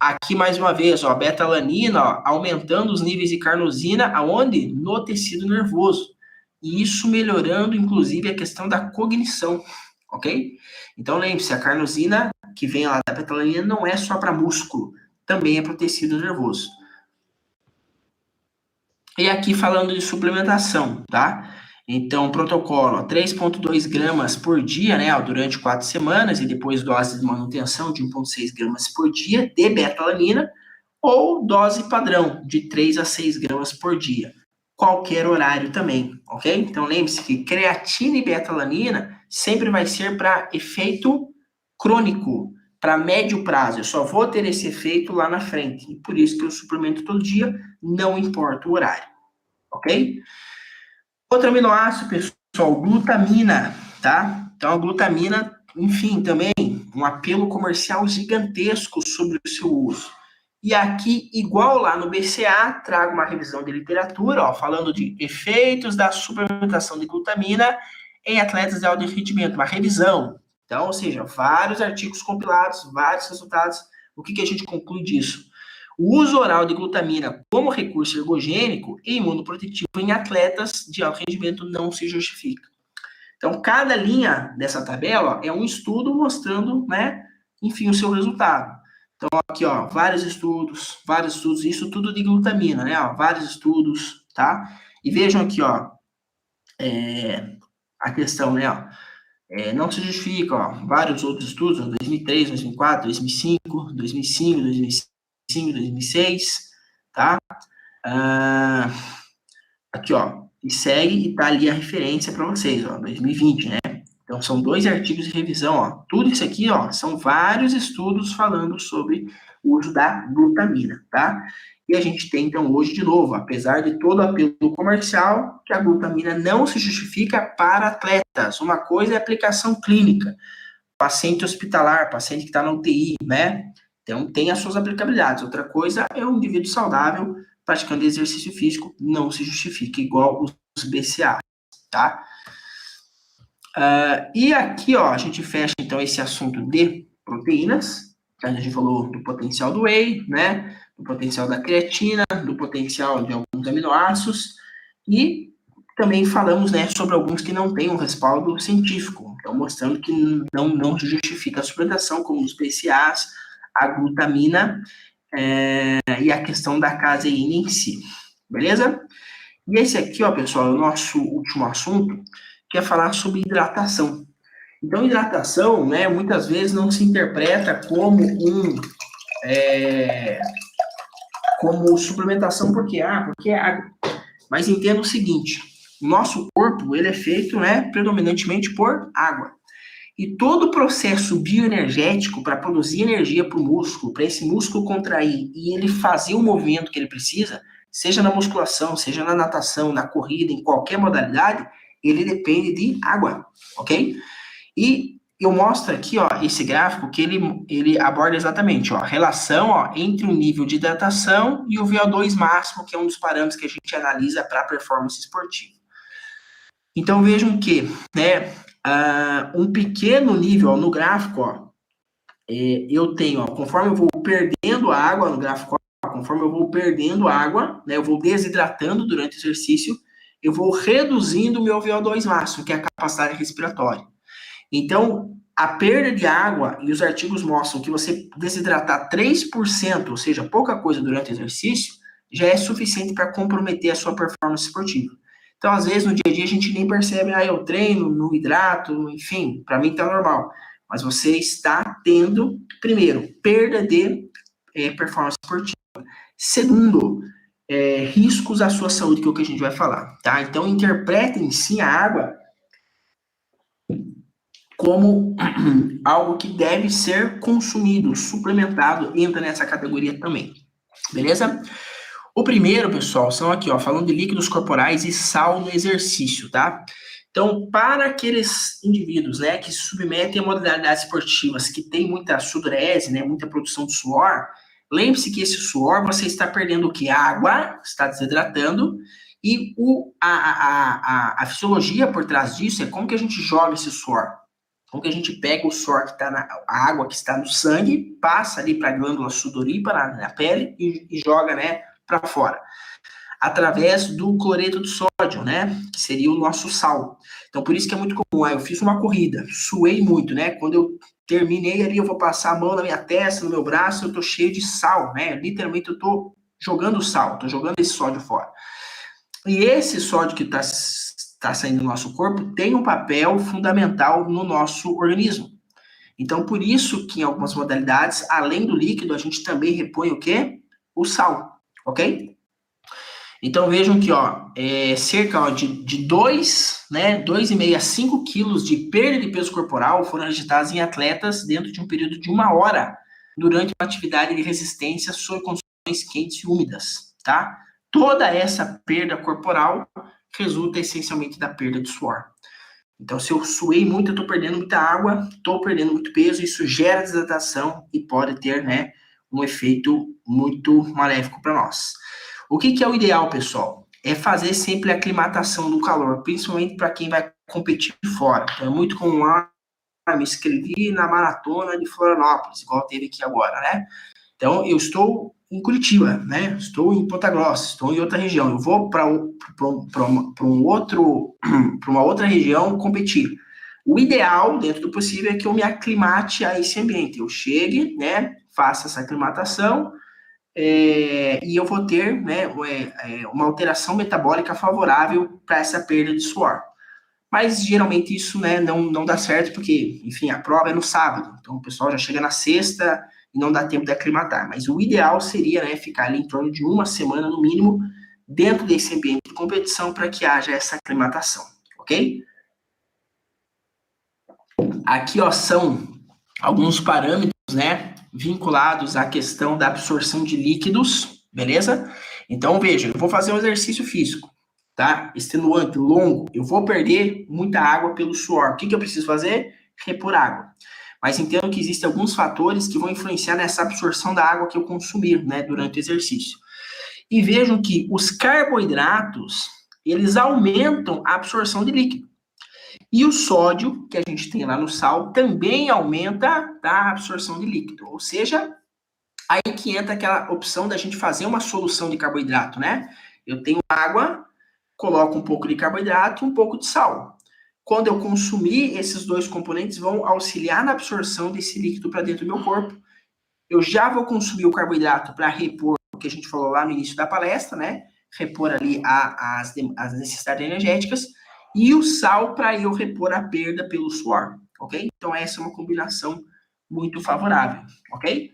Aqui, mais uma vez, ó, beta-alanina, ó, aumentando os níveis de carnosina, aonde? No tecido nervoso. E isso melhorando, inclusive, a questão da cognição, ok? Então, lembre-se, a carnosina, que vem lá da beta-alanina, não é só para músculo, também é para o tecido nervoso. E aqui falando de suplementação, tá? Então, protocolo, 3,2 gramas por dia, né, ó, durante 4 semanas, e depois dose de manutenção de 1,6 gramas por dia de beta-alanina, ou dose padrão, de 3 a 6 gramas por dia. Qualquer horário também, ok? Então, lembre-se que creatina e beta-alanina sempre vai ser para efeito crônico, para médio prazo. Eu só vou ter esse efeito lá na frente. E por isso que eu suplemento todo dia, não importa o horário, ok? Outro aminoácido, pessoal, glutamina, tá? Então, a glutamina, enfim, também um apelo comercial gigantesco sobre o seu uso. E aqui, igual lá no BCA, trago uma revisão de literatura, ó, falando de efeitos da suplementação de glutamina em atletas de alto rendimento, uma revisão. Então, ou seja, vários artigos compilados, vários resultados. O que a gente conclui disso? O uso oral de glutamina como recurso ergogênico e imunoprotetivo em atletas de alto rendimento não se justifica. Então, cada linha dessa tabela, ó, é um estudo mostrando, né, enfim, o seu resultado. Então, aqui, ó, vários estudos, isso tudo de glutamina, né, ó, vários estudos, tá? E vejam aqui, ó, a questão, né, ó, não se justifica, ó, vários outros estudos, 2003, 2004, 2005, 2005, 2005, 2006, tá? Aqui, ó, e segue e tá ali a referência para vocês, ó, 2020, né? Então, são 2 artigos de revisão, ó. Tudo isso aqui, ó, são vários estudos falando sobre o uso da glutamina, tá? E a gente tem, então, hoje, de novo, apesar de todo o apelo comercial, que a glutamina não se justifica para atletas. Uma coisa é aplicação clínica, paciente hospitalar, paciente que está na UTI, né? Então, tem as suas aplicabilidades. Outra coisa é um indivíduo saudável praticando exercício físico, não se justifica, igual os BCA, tá? E aqui, ó, a gente fecha, então, esse assunto de proteínas. A gente falou do potencial do whey, né? Do potencial da creatina, do potencial de alguns aminoácidos. E também falamos, né, sobre alguns que não têm um respaldo científico. Então, mostrando que não justifica a suplementação, como os BCAAs, a glutamina e a questão da caseína em si. Beleza? E esse aqui, ó, pessoal, é o nosso último assunto, que é falar sobre hidratação. Então, hidratação, né, muitas vezes não se interpreta como como suplementação, porque porque é água. Mas entenda o seguinte, o nosso corpo, ele é feito, né, predominantemente por água. E todo o processo bioenergético para produzir energia para o músculo, para esse músculo contrair e ele fazer o movimento que ele precisa, seja na musculação, seja na natação, na corrida, em qualquer modalidade, ele depende de água, ok? E eu mostro aqui, ó, esse gráfico que ele aborda exatamente, ó, a relação, ó, entre o nível de hidratação e o VO2 máximo, que é um dos parâmetros que a gente analisa para a performance esportiva. Então vejam que, né, um pequeno nível, ó, no gráfico, ó, eu tenho, ó, conforme eu vou perdendo água no gráfico, ó, conforme eu vou perdendo água, né, eu vou desidratando durante o exercício, eu vou reduzindo o meu VO2 máximo, que é a capacidade respiratória. Então, a perda de água, e os artigos mostram que você desidratar 3%, ou seja, pouca coisa durante o exercício, já é suficiente para comprometer a sua performance esportiva. Então, às vezes, no dia a dia, a gente nem percebe, eu treino, não hidrato, enfim, para mim tá normal. Mas você está tendo, primeiro, perda de performance esportiva. Segundo, riscos à sua saúde, que é o que a gente vai falar, tá? Então, interpretem sim a água como algo que deve ser consumido, suplementado, entra nessa categoria também, beleza? O primeiro, pessoal, são aqui, ó, falando de líquidos corporais e sal no exercício, tá? Então, para aqueles indivíduos, né, que se submetem a modalidades esportivas que tem muita sudorese, né, muita produção de suor, lembre-se que esse suor você está perdendo o que? Água, está desidratando, e a fisiologia por trás disso é como que a gente joga esse suor. Como que a gente pega o suor que está a água que está no sangue, passa ali para a glândula sudorípara, na pele, e joga, né, para fora. Através do cloreto de sódio, né, que seria o nosso sal. Então, por isso que é muito comum. Eu fiz uma corrida, suei muito, né, quando eu terminei ali, eu vou passar a mão na minha testa, no meu braço, eu tô cheio de sal, né, literalmente eu tô jogando sal, tô jogando esse sódio fora. E esse sódio que está saindo do nosso corpo tem um papel fundamental no nosso organismo. Então, por isso que em algumas modalidades, além do líquido, a gente também repõe o quê? O sal, ok? Então, vejam que, ó, cerca de 2, né, 2,5 a 5 quilos de perda de peso corporal foram registrados em atletas dentro de um período de 1 hora durante uma atividade de resistência sob condições quentes e úmidas, tá? Toda essa perda corporal resulta essencialmente da perda de suor. Então, se eu suei muito, eu estou perdendo muita água, estou perdendo muito peso, isso gera desidratação e pode ter, né, um efeito muito maléfico para nós. O que é o ideal, pessoal? É fazer sempre a aclimatação do calor, principalmente para quem vai competir fora. Então, é muito comum, me inscrevi na maratona de Florianópolis, igual teve aqui agora, né? Então, eu estou em Curitiba, né? Estou em Ponta Grossa, estou em outra região. Eu vou para uma outra região competir. O ideal, dentro do possível, é que eu me aclimate a esse ambiente. Eu chegue, né? Faça essa aclimatação e eu vou ter, né? Uma alteração metabólica favorável para essa perda de suor. Mas geralmente isso, né, não dá certo, porque, enfim, a prova é no sábado. Então o pessoal já chega na sexta e não dá tempo de aclimatar. Mas o ideal seria, né, ficar ali em torno de 1 semana, no mínimo, dentro desse ambiente de competição para que haja essa aclimatação, ok? Aqui, ó, são alguns parâmetros, né, vinculados à questão da absorção de líquidos, beleza? Então, veja, eu vou fazer um exercício físico, tá? Extenuante, longo, eu vou perder muita água pelo suor. O que eu preciso fazer? Repor água. Mas entendo que existem alguns fatores que vão influenciar nessa absorção da água que eu consumir, né, durante o exercício. E vejam que os carboidratos, eles aumentam a absorção de líquido. E o sódio, que a gente tem lá no sal, também aumenta a absorção de líquido. Ou seja, aí que entra aquela opção da gente fazer uma solução de carboidrato, né? Eu tenho água, coloco um pouco de carboidrato e um pouco de sal. Quando eu consumir, esses dois componentes vão auxiliar na absorção desse líquido para dentro do meu corpo. Eu já vou consumir o carboidrato para repor o que a gente falou lá no início da palestra, né? repor ali as necessidades energéticas, e o sal para eu repor a perda pelo suor, ok? Então, essa é uma combinação muito favorável, ok?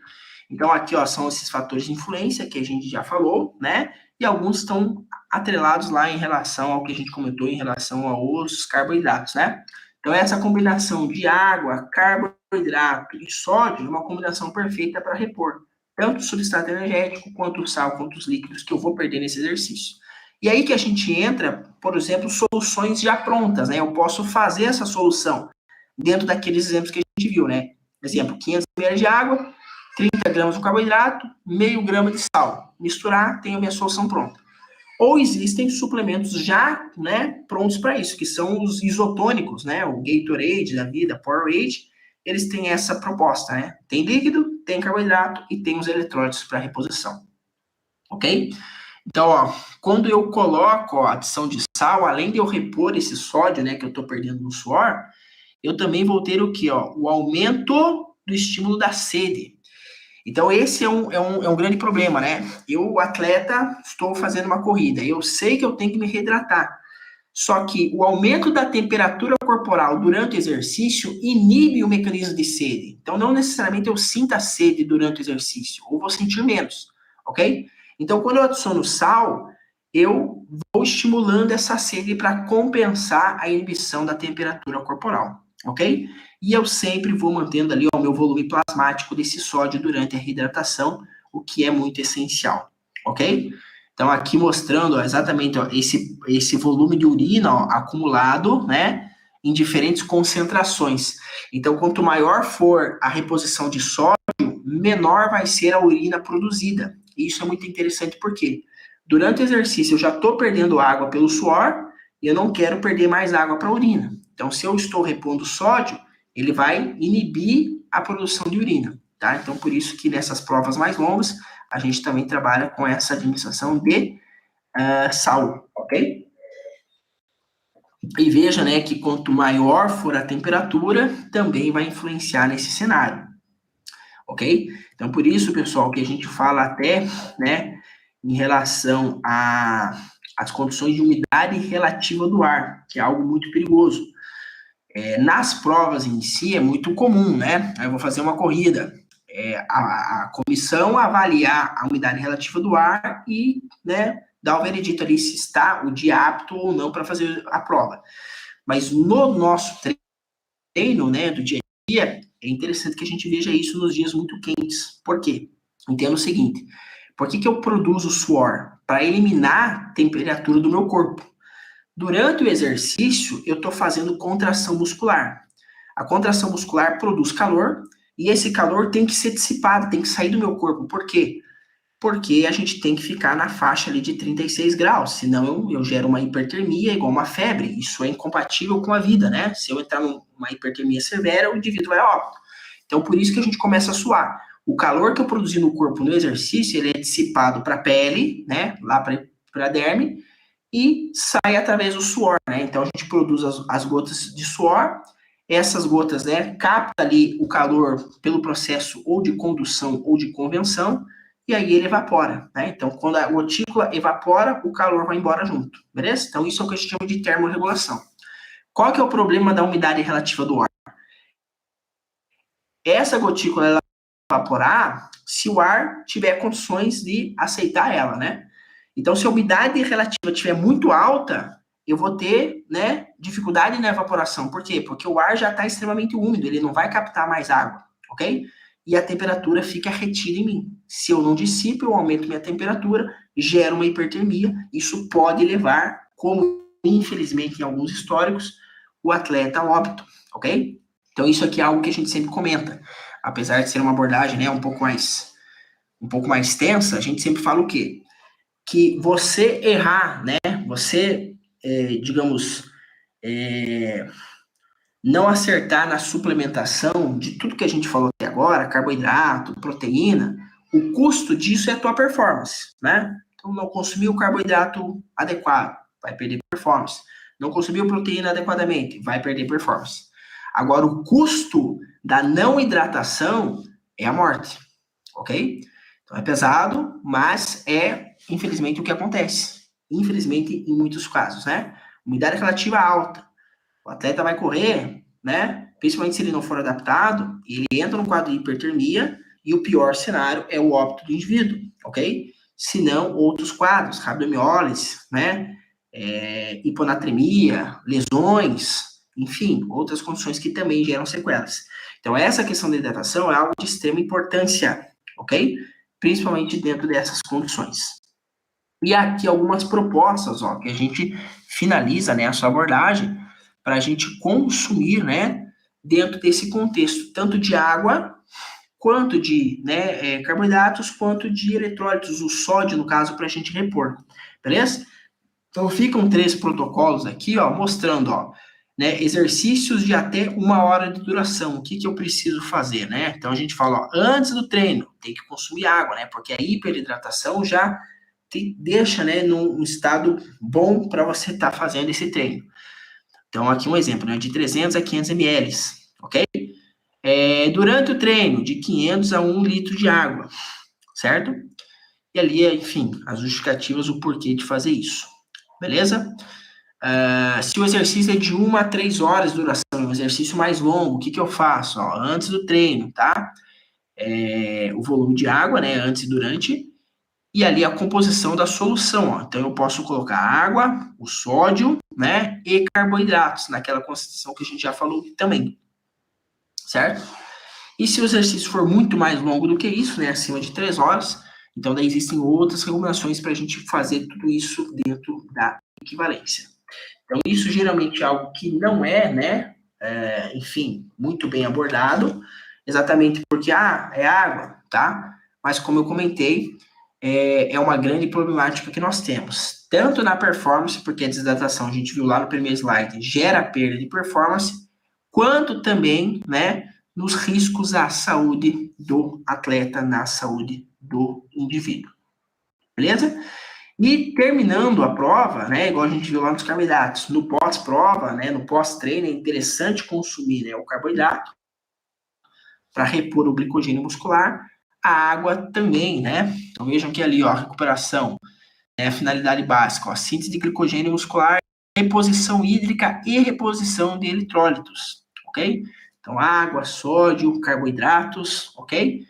Então, aqui, ó, são esses fatores de influência que a gente já falou, né? E alguns estão atrelados lá em relação ao que a gente comentou em relação aos carboidratos, né? Então, essa combinação de água, carboidrato e sódio é uma combinação perfeita para repor tanto o substrato energético, quanto o sal, quanto os líquidos que eu vou perder nesse exercício. E aí que a gente entra, por exemplo, soluções já prontas, né? Eu posso fazer essa solução dentro daqueles exemplos que a gente viu, né? Exemplo, 500 ml de água, 30 gramas de carboidrato, meio grama de sal. Misturar, tenho minha solução pronta. Ou existem suplementos já, né, prontos para isso, que são os isotônicos, né? O Gatorade da vida, Powerade, eles têm essa proposta, né? Tem líquido, tem carboidrato e tem os eletrólitos para reposição. Ok? Então, ó, quando eu coloco a adição de sal, além de eu repor esse sódio, né, que eu estou perdendo no suor, eu também vou ter o quê? Ó, o aumento do estímulo da sede. Então, esse é um grande problema, né? Eu, atleta, estou fazendo uma corrida, eu sei que eu tenho que me reidratar. Só que o aumento da temperatura corporal durante o exercício inibe o mecanismo de sede. Então, não necessariamente eu sinta sede durante o exercício, ou vou sentir menos, ok? Então, quando eu adiciono sal, eu vou estimulando essa sede para compensar a inibição da temperatura corporal, ok? E eu sempre vou mantendo ali o meu volume plasmático desse sódio durante a reidratação, o que é muito essencial, ok? Então, aqui mostrando ó, exatamente ó, esse volume de urina ó, acumulado, né, em diferentes concentrações. Então, quanto maior for a reposição de sódio, menor vai ser a urina produzida. E isso é muito interessante porque durante o exercício eu já estou perdendo água pelo suor e eu não quero perder mais água para a urina. Então, se eu estou repondo sódio, ele vai inibir a produção de urina, tá? Então, por isso que nessas provas mais longas, a gente também trabalha com essa administração de sal, ok? E veja, né, que quanto maior for a temperatura, também vai influenciar nesse cenário, ok? Então, por isso, pessoal, que a gente fala até, né, em relação às condições de umidade relativa do ar, que é algo muito perigoso. Nas provas em si, é muito comum, né? Eu vou fazer uma corrida, a comissão avaliar a umidade relativa do ar e, né, dar o veredito ali se está o dia apto ou não para fazer a prova. Mas no nosso treino, né, do dia a dia, é interessante que a gente veja isso nos dias muito quentes. Por quê? Entenda o seguinte, por que eu produzo suor? Para eliminar a temperatura do meu corpo. Durante o exercício, eu estou fazendo contração muscular. A contração muscular produz calor, e esse calor tem que ser dissipado, tem que sair do meu corpo. Por quê? Porque a gente tem que ficar na faixa ali de 36 graus, senão eu gero uma hipertermia igual uma febre. Isso é incompatível com a vida, né? Se eu entrar numa hipertermia severa, o indivíduo vai a óbito. Então, por isso que a gente começa a suar. O calor que eu produzi no corpo no exercício, ele é dissipado para a pele, né? Lá para a derme, e sai através do suor, né? Então, a gente produz as gotas de suor, essas gotas, né, capta ali o calor pelo processo ou de condução ou de convenção, e aí ele evapora, né? Então, quando a gotícula evapora, o calor vai embora junto, beleza? Então, isso é o que a gente chama de termorregulação. Qual que é o problema da umidade relativa do ar? Essa gotícula, ela vai evaporar se o ar tiver condições de aceitar ela, né? Então, se a umidade relativa estiver muito alta, eu vou ter, né, dificuldade na evaporação. Por quê? Porque o ar já está extremamente úmido, ele não vai captar mais água, ok? E a temperatura fica retida em mim. Se eu não dissipo, eu aumento minha temperatura, gero uma hipertermia. Isso pode levar, como infelizmente em alguns históricos, o atleta a óbito, ok? Então, isso aqui é algo que a gente sempre comenta. Apesar de ser uma abordagem, né, um pouco mais tensa, a gente sempre fala o quê? Que você errar, né? Você, digamos, não acertar na suplementação de tudo que a gente falou até agora, carboidrato, proteína, o custo disso é a tua performance, né? Então, não consumir o carboidrato adequado, vai perder performance. Não consumiu proteína adequadamente, vai perder performance. Agora, o custo da não hidratação é a morte, ok? Então, é pesado, mas é, infelizmente, o que acontece. infelizmente, em muitos casos, né? Umidade relativa alta. O atleta vai correr, né? Principalmente se ele não for adaptado, ele entra no quadro de hipertermia e o pior cenário é o óbito do indivíduo, ok? Se não, outros quadros, rabdomiólise, né? Hiponatremia, lesões, enfim, outras condições que também geram sequelas. Então, essa questão da hidratação é algo de extrema importância, ok? Principalmente dentro dessas condições. E aqui algumas propostas, ó, que a gente finaliza, né, a sua abordagem para a gente consumir, né, dentro desse contexto, tanto de água, quanto de, né, carboidratos, quanto de eletrólitos, o sódio, no caso, para a gente repor, beleza? Então, ficam 3 protocolos aqui, ó, mostrando, ó, né, exercícios de até 1 hora de duração. O que eu preciso fazer, né? Então, a gente fala, ó, antes do treino, tem que consumir água, né? Porque a hiperidratação já te deixa, né, num estado bom para você estar fazendo esse treino. Então, aqui um exemplo, né, de 300 a 500 ml, ok? Durante o treino, de 500 a 1 litro de água, certo? E ali, enfim, as justificativas, o porquê de fazer isso, beleza? Se o exercício é de 1 a 3 horas de duração, um exercício mais longo, o que eu faço? Ó, antes do treino, tá? O volume de água, né, antes e durante, e ali a composição da solução, ó. Então, eu posso colocar água, o sódio, né, e carboidratos, naquela concentração que a gente já falou também, certo? E se o exercício for muito mais longo do que isso, né, acima de 3 horas, então daí existem outras recomendações para a gente fazer tudo isso dentro da equivalência. Então, isso geralmente é algo que não é, né, enfim, muito bem abordado, exatamente porque, é água, tá? Mas como eu comentei, é uma grande problemática que nós temos, tanto na performance, porque a desidratação, a gente viu lá no primeiro slide, gera perda de performance, quanto também, né, nos riscos à saúde do atleta, na saúde do indivíduo. Beleza? E terminando a prova, né, igual a gente viu lá nos carboidratos, no pós-prova, né, no pós-treino, é interessante consumir, né, o carboidrato para repor o glicogênio muscular, a água também, né? Então vejam que ali, ó, a recuperação, a finalidade básica, ó, síntese de glicogênio muscular, reposição hídrica e reposição de eletrólitos, ok? Então água, sódio, carboidratos, ok?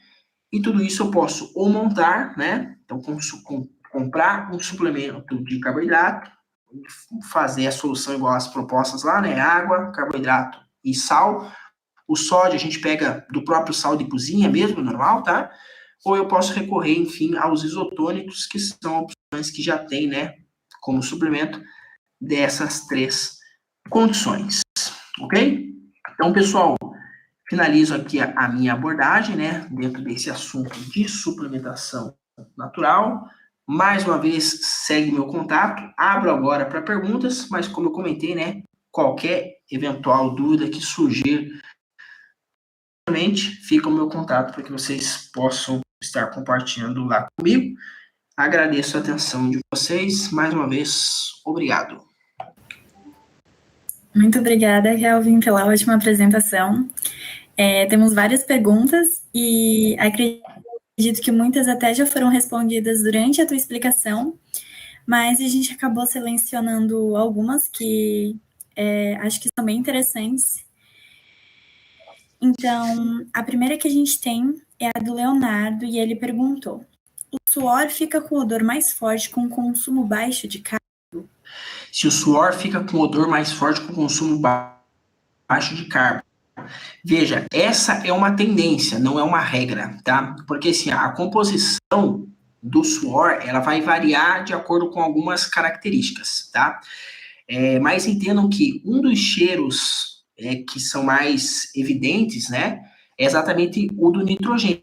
E tudo isso eu posso ou montar, né? Então comprar um suplemento de carboidrato, fazer a solução igual às propostas lá, né? Água, carboidrato e sal. O sódio a gente pega do próprio sal de cozinha mesmo, normal, tá? Ou eu posso recorrer, enfim, aos isotônicos, que são opções que já tem, né, como suplemento dessas 3 condições, ok? Então, pessoal, finalizo aqui a minha abordagem, né, dentro desse assunto de suplementação natural. Mais uma vez, segue meu contato. Abro agora para perguntas, mas como eu comentei, né, qualquer eventual dúvida que surgir, fica o meu contato para que vocês possam estar compartilhando lá comigo. Agradeço a atenção de vocês. Mais uma vez, obrigado. Muito obrigada, Kelvin, pela ótima apresentação. Temos várias perguntas e acredito que muitas até já foram respondidas durante a tua explicação, mas a gente acabou selecionando algumas que acho que são bem interessantes. Então, a primeira que a gente tem é a do Leonardo, e ele perguntou: o suor fica com odor mais forte com consumo baixo de carbo? Se o suor fica com odor mais forte com consumo baixo de carbo. Veja, essa é uma tendência, não é uma regra, tá? Porque assim, a composição do suor, ela vai variar de acordo com algumas características, tá? Mas entendam que um dos cheiros que são mais evidentes, né, é exatamente o do nitrogênio.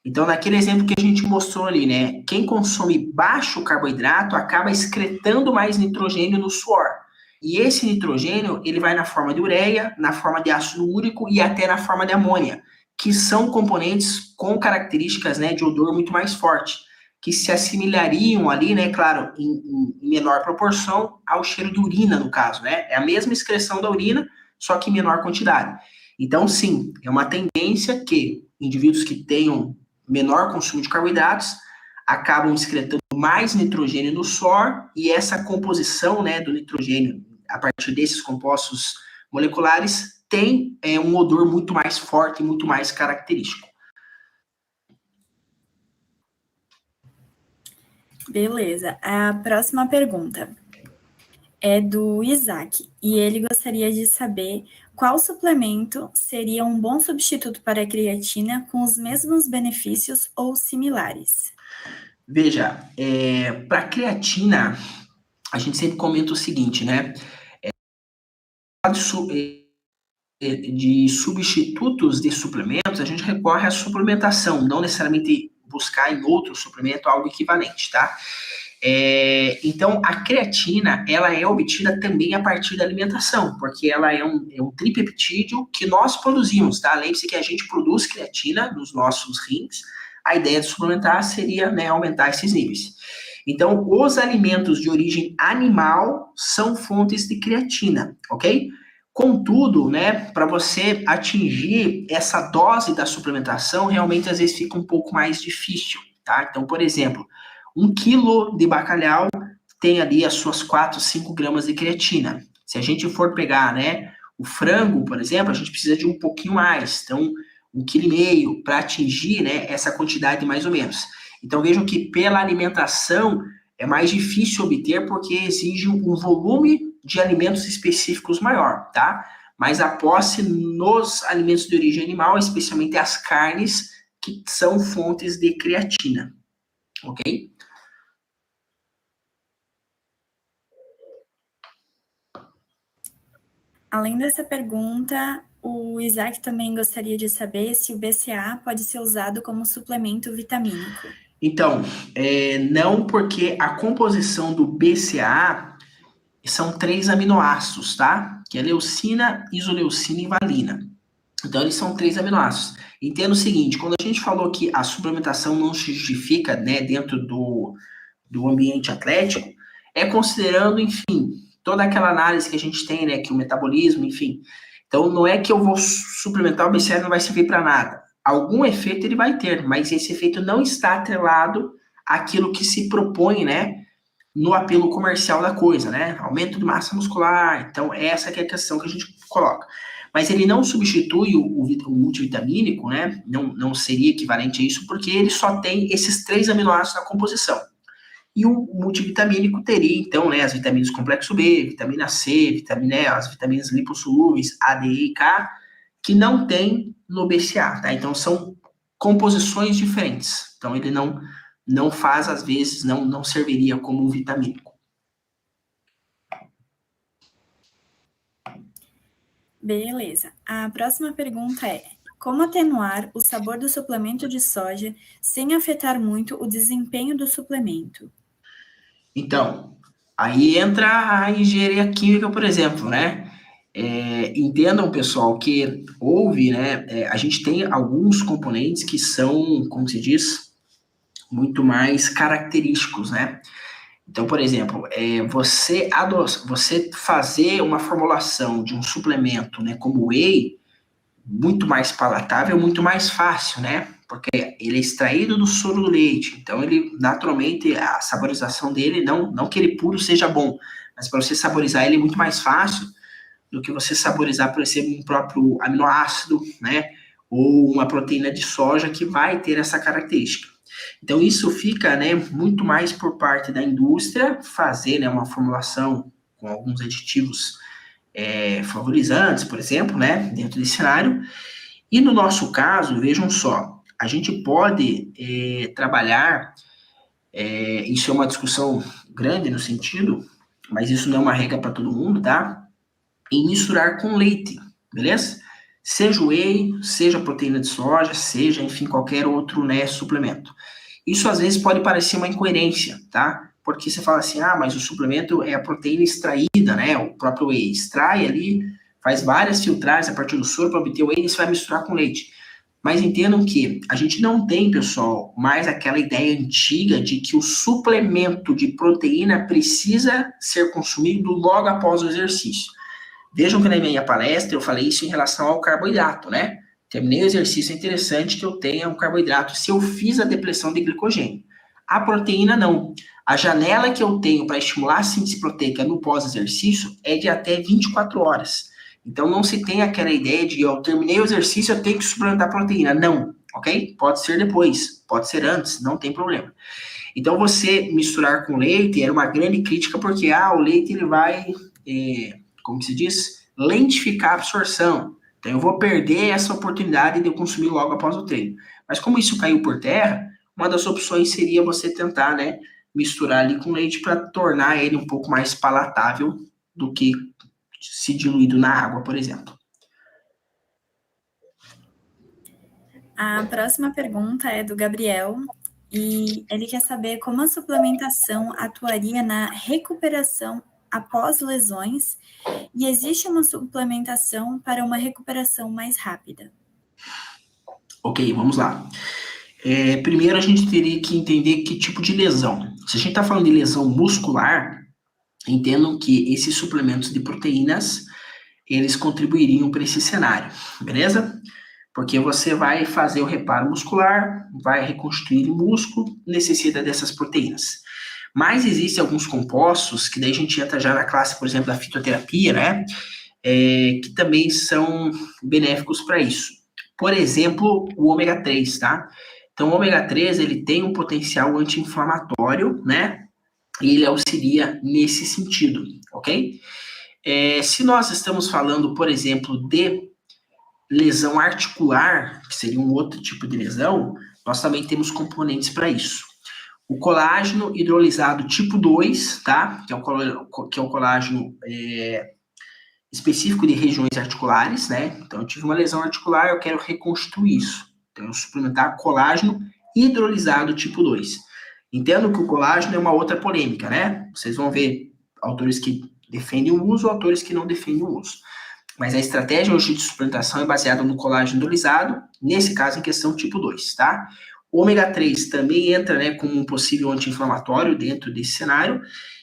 Então, naquele exemplo que a gente mostrou ali, né, quem consome baixo carboidrato acaba excretando mais nitrogênio no suor. E esse nitrogênio, ele vai na forma de ureia, na forma de ácido úrico e até na forma de amônia, que são componentes com características, né, de odor muito mais forte, que se assimilariam ali, né, claro, em menor proporção ao cheiro de urina, no caso, né? É a mesma excreção da urina, só que em menor quantidade. Então, sim, é uma tendência que indivíduos que tenham menor consumo de carboidratos acabam excretando mais nitrogênio no suor, e essa composição, né, do nitrogênio a partir desses compostos moleculares tem um odor muito mais forte e muito mais característico. Beleza. A próxima pergunta é do Isaac, e ele gostaria de saber qual suplemento seria um bom substituto para a creatina com os mesmos benefícios ou similares. Veja, para a creatina, a gente sempre comenta o seguinte, né? De substitutos de suplementos, a gente recorre à suplementação, não necessariamente buscar em outro suplemento algo equivalente, tá? Então, a creatina, ela é obtida também a partir da alimentação, porque ela é um tripeptídeo que nós produzimos, tá? Lembre-se que a gente produz creatina nos nossos rins, a ideia de suplementar seria, né, aumentar esses níveis. Então, os alimentos de origem animal são fontes de creatina, ok? Contudo, né, para você atingir essa dose da suplementação, realmente às vezes fica um pouco mais difícil, tá? Então, por exemplo, 1 quilo de bacalhau tem ali as suas 4, 5 gramas de creatina. Se a gente for pegar, né, o frango, por exemplo, a gente precisa de um pouquinho mais. Então, 1,5 kg para atingir, né, essa quantidade mais ou menos. Então, vejam que pela alimentação é mais difícil obter porque exige um volume de alimentos específicos maior, tá? Mas a posse nos alimentos de origem animal, especialmente as carnes, que são fontes de creatina, ok? Além dessa pergunta, o Isaac também gostaria de saber se o BCA pode ser usado como suplemento vitamínico. Então, não, porque a composição do BCA são 3 aminoácidos, tá? Que é leucina, isoleucina e valina. Então, eles são 3 aminoácidos. Entenda o seguinte, quando a gente falou que a suplementação não se justifica, né, dentro do ambiente atlético, é considerando, enfim, toda aquela análise que a gente tem, né, que o metabolismo, enfim. Então, não é que eu vou suplementar o BCA e não vai servir para nada. Algum efeito ele vai ter, mas esse efeito não está atrelado àquilo que se propõe, né, no apelo comercial da coisa, né? Aumento de massa muscular. Então, essa que é a questão que a gente coloca. Mas ele não substitui o multivitamínico, né? Não seria equivalente a isso, porque ele só tem esses 3 aminoácidos na composição. E o multivitamínico teria, então, né, as vitaminas do complexo B, vitamina C, as vitaminas lipossolúveis, A, D, E e K, que não tem no BCA, tá? Então, são composições diferentes. Então, ele não faz, às vezes, não serviria como um vitamínico. Beleza. A próxima pergunta é: como atenuar o sabor do suplemento de soja sem afetar muito o desempenho do suplemento? Então, aí entra a engenharia química, por exemplo, né? Entendam, pessoal, que houve, né? A gente tem alguns componentes que são, como se diz, muito mais característicos, né? Então, por exemplo, você fazer uma formulação de um suplemento, né, como o whey, muito mais palatável, muito mais fácil, né? Porque ele é extraído do soro do leite, então ele, naturalmente, a saborização dele, não que ele puro seja bom, mas para você saborizar ele é muito mais fácil do que você saborizar, por exemplo, um próprio aminoácido, né? Ou uma proteína de soja que vai ter essa característica. Então, isso fica, né, muito mais por parte da indústria fazer, né, uma formulação com alguns aditivos flavorizantes, por exemplo, né, dentro desse cenário. E no nosso caso, vejam só, a gente pode trabalhar, isso é uma discussão grande no sentido, mas isso não é uma regra para todo mundo, tá? Em misturar com leite, beleza? Seja o whey, seja proteína de soja, seja, enfim, qualquer outro, né, suplemento. Isso às vezes pode parecer uma incoerência, tá? Porque você fala assim, mas o suplemento é a proteína extraída, né? O próprio whey extrai ali, faz várias filtragens a partir do soro para obter o whey e você vai misturar com leite. Mas entendam que a gente não tem, pessoal, mais aquela ideia antiga de que o suplemento de proteína precisa ser consumido logo após o exercício. Vejam que na minha palestra eu falei isso em relação ao carboidrato, né? Terminei o exercício, é interessante que eu tenha um carboidrato se eu fiz a depressão de glicogênio. A proteína, não. A janela que eu tenho para estimular a síntese proteica no pós-exercício é de até 24 horas. Então, não se tem aquela ideia de, eu terminei o exercício, eu tenho que suplementar proteína. Não, ok? Pode ser depois, pode ser antes, não tem problema. Então, você misturar com leite era uma grande crítica, porque, o leite, ele vai, como se diz, lentificar a absorção. Então, eu vou perder essa oportunidade de eu consumir logo após o treino. Mas como isso caiu por terra, uma das opções seria você tentar, né, misturar ali com leite para tornar ele um pouco mais palatável do que se diluído na água, por exemplo. A próxima pergunta é do Gabriel, e ele quer saber como a suplementação atuaria na recuperação após lesões, e existe uma suplementação para uma recuperação mais rápida. Ok, vamos lá. Primeiro, a gente teria que entender que tipo de lesão. Se a gente está falando de lesão muscular, entendam que esses suplementos de proteínas, eles contribuiriam para esse cenário, beleza? Porque você vai fazer o reparo muscular, vai reconstruir o músculo, necessita dessas proteínas. Mas existem alguns compostos, que daí a gente entra já na classe, por exemplo, da fitoterapia, né? Que também são benéficos para isso. Por exemplo, o ômega 3, tá? Então, o ômega 3, ele tem um potencial anti-inflamatório, né? E ele auxilia nesse sentido, ok? Se nós estamos falando, por exemplo, de lesão articular, que seria um outro tipo de lesão, nós também temos componentes para isso. O colágeno hidrolisado tipo 2, tá? Que é o colágeno específico de regiões articulares, né? Então, eu tive uma lesão articular, eu quero reconstruir isso. Então, eu suplementar colágeno hidrolisado tipo 2. Entendo que o colágeno é uma outra polêmica, né? Vocês vão ver autores que defendem o uso, autores que não defendem o uso. Mas a estratégia hoje de suplementação é baseada no colágeno hidrolisado, nesse caso em questão tipo 2, tá? O ômega 3 também entra, né, como um possível anti-inflamatório dentro desse cenário,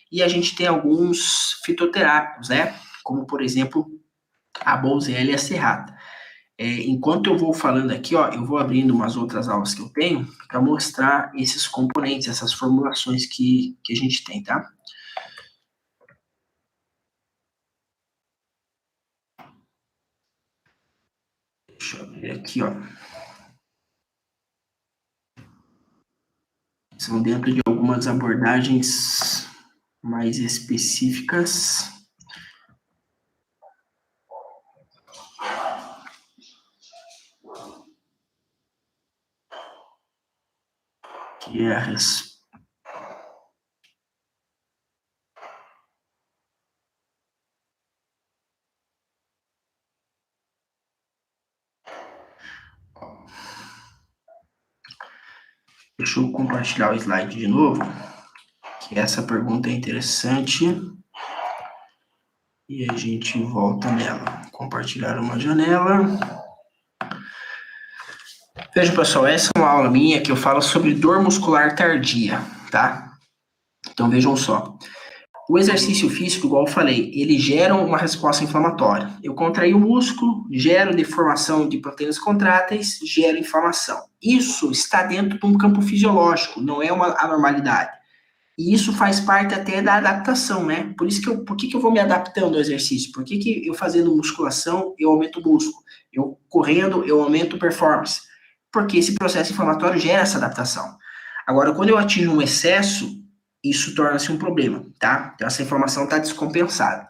e a gente tem alguns fitoterápicos, né? Como, por exemplo, a Boswellia serrata. Enquanto eu vou falando aqui, eu vou abrindo umas outras aulas que eu tenho para mostrar esses componentes, essas formulações que a gente tem, tá? Deixa eu ver aqui, São dentro de algumas abordagens mais específicas. Que é a Deixa eu compartilhar o slide de novo, que essa pergunta é interessante. E a gente volta nela. Compartilhar uma janela. Veja, pessoal, essa é uma aula minha que eu falo sobre dor muscular tardia, tá? Então, vejam só. O exercício físico, igual eu falei, ele gera uma resposta inflamatória. Eu contraio o músculo, gero deformação de proteínas contráteis, gero inflamação. Isso está dentro de um campo fisiológico, não é uma anormalidade. E isso faz parte até da adaptação, né? Por que eu vou me adaptando ao exercício? Por que eu fazendo musculação, eu aumento o músculo? Eu correndo, eu aumento performance? Porque esse processo inflamatório gera essa adaptação. Agora, quando eu atingo um excesso, isso torna-se um problema, tá? Então, essa informação está descompensada.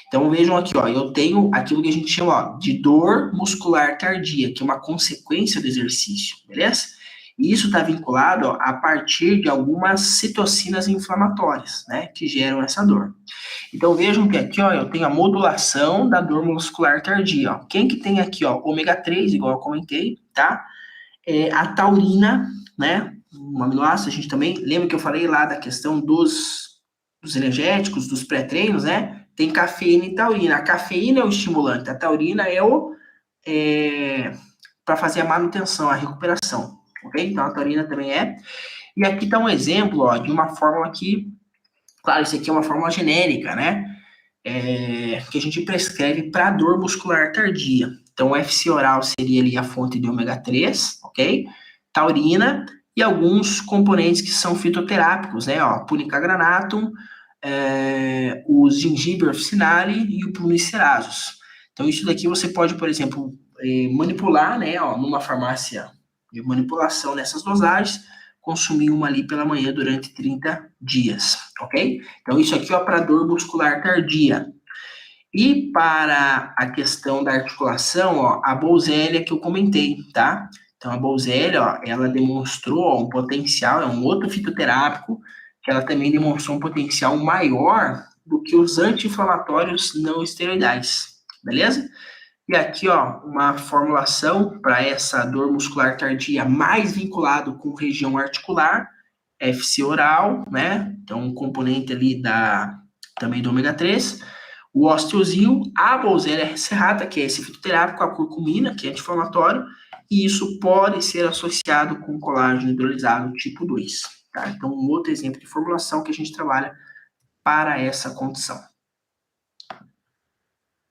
Então, vejam aqui, eu tenho aquilo que a gente chama, de dor muscular tardia, que é uma consequência do exercício, beleza? E isso está vinculado a partir de algumas citocinas inflamatórias, né, que geram essa dor. Então, vejam que aqui, eu tenho a modulação da dor muscular tardia, Quem que tem aqui, ômega 3, igual eu comentei, tá? A taurina, né, um aminoácido, a gente também, lembra que eu falei lá da questão dos energéticos, dos pré-treinos, né? Tem cafeína e taurina. A cafeína é o estimulante, a taurina para fazer a manutenção, a recuperação, ok? Então, a taurina também é. E aqui está um exemplo, de uma fórmula que, claro, isso aqui é uma fórmula genérica, né? Que a gente prescreve para dor muscular tardia. Então, o FC oral seria ali a fonte de ômega 3, ok? Taurina, e alguns componentes que são fitoterápicos, né? Ó, Punica granatum, o gengibre officinale e o Prunus cerasus. Então, isso daqui você pode, por exemplo, manipular, né? Ó, numa farmácia de manipulação nessas dosagens, consumir uma ali pela manhã durante 30 dias, ok? Então, isso aqui é para dor muscular tardia. E para a questão da articulação, ó, a Bolzélia que eu comentei, tá? Então, a Bolzélia, ó, ela demonstrou ó, um potencial, é um outro fitoterápico, que ela também demonstrou um potencial maior do que os anti-inflamatórios não esteroidais, beleza? E aqui, ó, uma formulação para essa dor muscular tardia mais vinculado com região articular, FC oral, né? Então, um componente ali também do ômega 3, o osteosil, a Bolzélia serrata, que é esse fitoterápico, a curcumina, que é anti-inflamatório, e isso pode ser associado com colágeno hidrolisado tipo 2. Tá? Então, um outro exemplo de formulação que a gente trabalha para essa condição.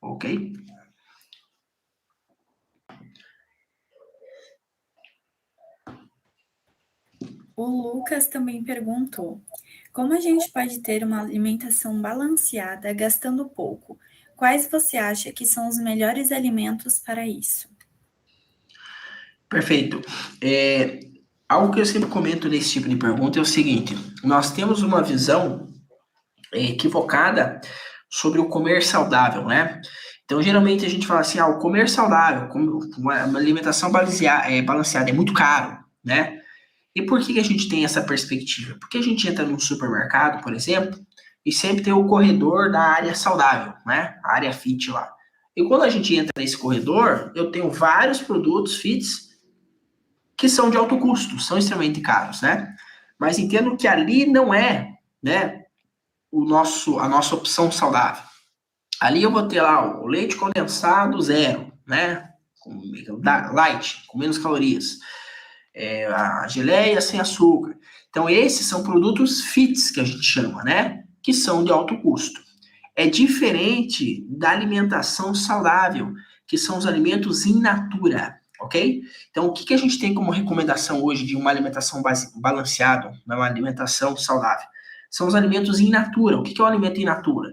Ok? O Lucas também perguntou: como a gente pode ter uma alimentação balanceada gastando pouco? Quais você acha que são os melhores alimentos para isso? Perfeito. Algo que eu sempre comento nesse tipo de pergunta é o seguinte: nós temos uma visão equivocada sobre o comer saudável, né? Então, geralmente a gente fala assim, o comer saudável, uma alimentação balanceada é muito caro, né? E por que a gente tem essa perspectiva? Porque a gente entra num supermercado, por exemplo, e sempre tem o corredor da área saudável, né? A área fit lá. E quando a gente entra nesse corredor, eu tenho vários produtos fits que são de alto custo, são extremamente caros, né? Mas entendo que ali não é, né, a nossa opção saudável. Ali eu vou ter lá o leite condensado zero, né? Light, com menos calorias. A geleia sem açúcar. Então, esses são produtos fits, que a gente chama, né? Que são de alto custo. É diferente da alimentação saudável, que são os alimentos in natura, ok? Então, o que a gente tem como recomendação hoje de uma alimentação balanceada, uma alimentação saudável? São os alimentos in natura. O que é o alimento in natura?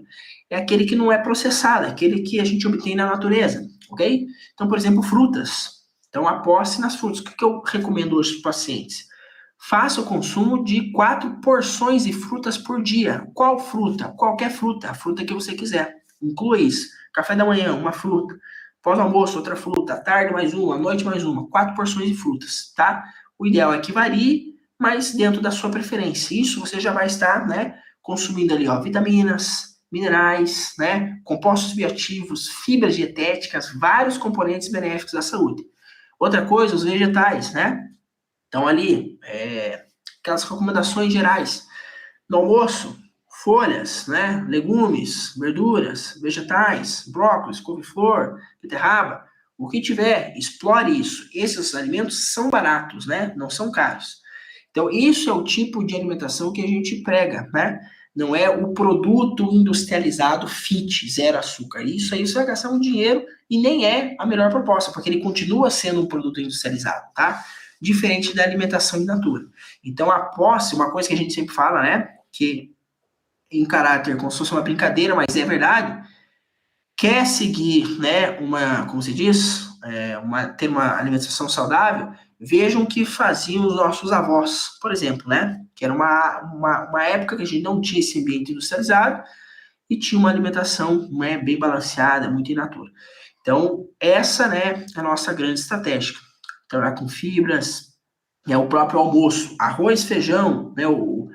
É aquele que não é processado, é aquele que a gente obtém na natureza, ok? Então, por exemplo, frutas. Então, aposte nas frutas. O que eu recomendo hoje para os pacientes? Faça o consumo de 4 porções de frutas por dia. Qual fruta? Qualquer fruta, a fruta que você quiser. Inclua isso. Café da manhã, uma fruta. Pós-almoço, outra fruta. À tarde, mais uma. À noite, mais uma. 4 porções de frutas, tá? O ideal é que varie, mas dentro da sua preferência. Isso você já vai estar, né, consumindo ali, ó, vitaminas, minerais, né, compostos bioativos, fibras dietéticas, vários componentes benéficos à saúde. Outra coisa, os vegetais, né? Então, ali, aquelas recomendações gerais. No almoço, folhas, né? Legumes, verduras, vegetais, brócolis, couve-flor, beterraba, o que tiver, explore isso. Esses alimentos são baratos, né? Não são caros. Então, isso é o tipo de alimentação que a gente prega, né? Não é o produto industrializado fit, zero açúcar. Isso aí você vai gastar um dinheiro e nem é a melhor proposta, porque ele continua sendo um produto industrializado, tá? Diferente da alimentação in natura. Então, a posse, uma coisa que a gente sempre fala, né? Que em caráter como se fosse uma brincadeira, mas é verdade, quer seguir, né, como se diz, ter uma alimentação saudável, vejam o que faziam os nossos avós, por exemplo, né? Que era uma época que a gente não tinha esse ambiente industrializado e tinha uma alimentação, né, bem balanceada, muito in natura. Então, essa, né, é a nossa grande estratégia. Trabalhar com fibras, o próprio almoço, arroz, feijão, né, o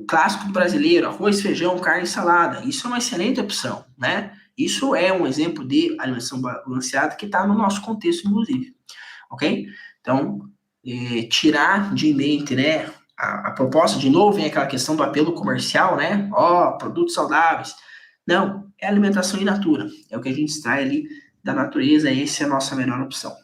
clássico do brasileiro, arroz, feijão, carne e salada. Isso é uma excelente opção, né? Isso é um exemplo de alimentação balanceada que está no nosso contexto, inclusive, ok? Então, tirar de mente, né, a proposta, de novo, vem aquela questão do apelo comercial, né? Produtos saudáveis. Não, é alimentação in natura. É o que a gente extrai ali da natureza, essa é a nossa melhor opção.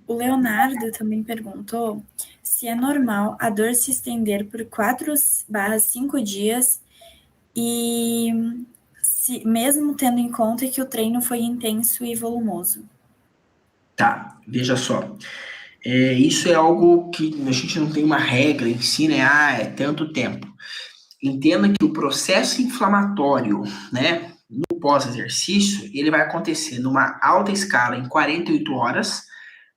O Leonardo também perguntou se é normal a dor se estender por 4/5 dias e mesmo tendo em conta que o treino foi intenso e volumoso? Tá, veja só. Isso é algo que a gente não tem uma regra em si, né? É tanto tempo. Entenda que o processo inflamatório, né, no pós-exercício, ele vai acontecer numa alta escala em 48 horas,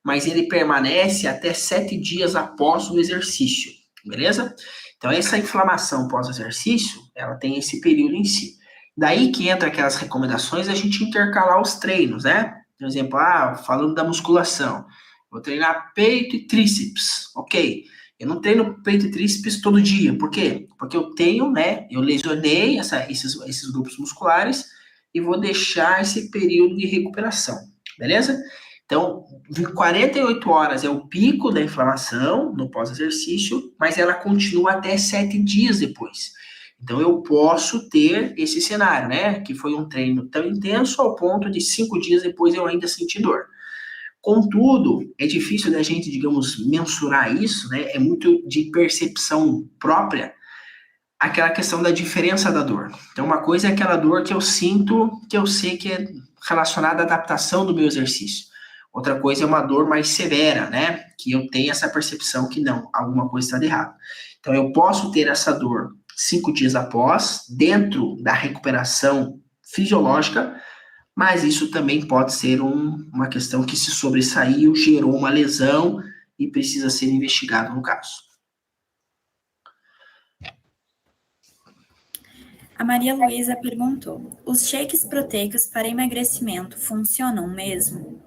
mas ele permanece até 7 dias após o exercício, beleza? Então, essa inflamação pós-exercício, ela tem esse período em si. Daí que entra aquelas recomendações a gente intercalar os treinos, né? Por exemplo, falando da musculação, vou treinar peito e tríceps, ok. Eu não treino peito e tríceps todo dia, por quê? Porque eu lesionei esses grupos musculares e vou deixar esse período de recuperação, beleza? Então, 48 horas é o pico da inflamação no pós-exercício, mas ela continua até 7 dias depois. Então, eu posso ter esse cenário, né? Que foi um treino tão intenso ao ponto de 5 dias depois eu ainda sentir dor. Contudo, é difícil da gente, digamos, mensurar isso, né? É muito de percepção própria, aquela questão da diferença da dor. Então, uma coisa é aquela dor que eu sinto, que eu sei que é relacionada à adaptação do meu exercício. Outra coisa é uma dor mais severa, né? Que eu tenho essa percepção que não, alguma coisa está de errado. Então, eu posso ter essa dor 5 dias após, dentro da recuperação fisiológica, mas isso também pode ser uma questão que se sobressaiu, gerou uma lesão e precisa ser investigado no caso. A Maria Luísa perguntou: os shakes proteicos para emagrecimento funcionam mesmo?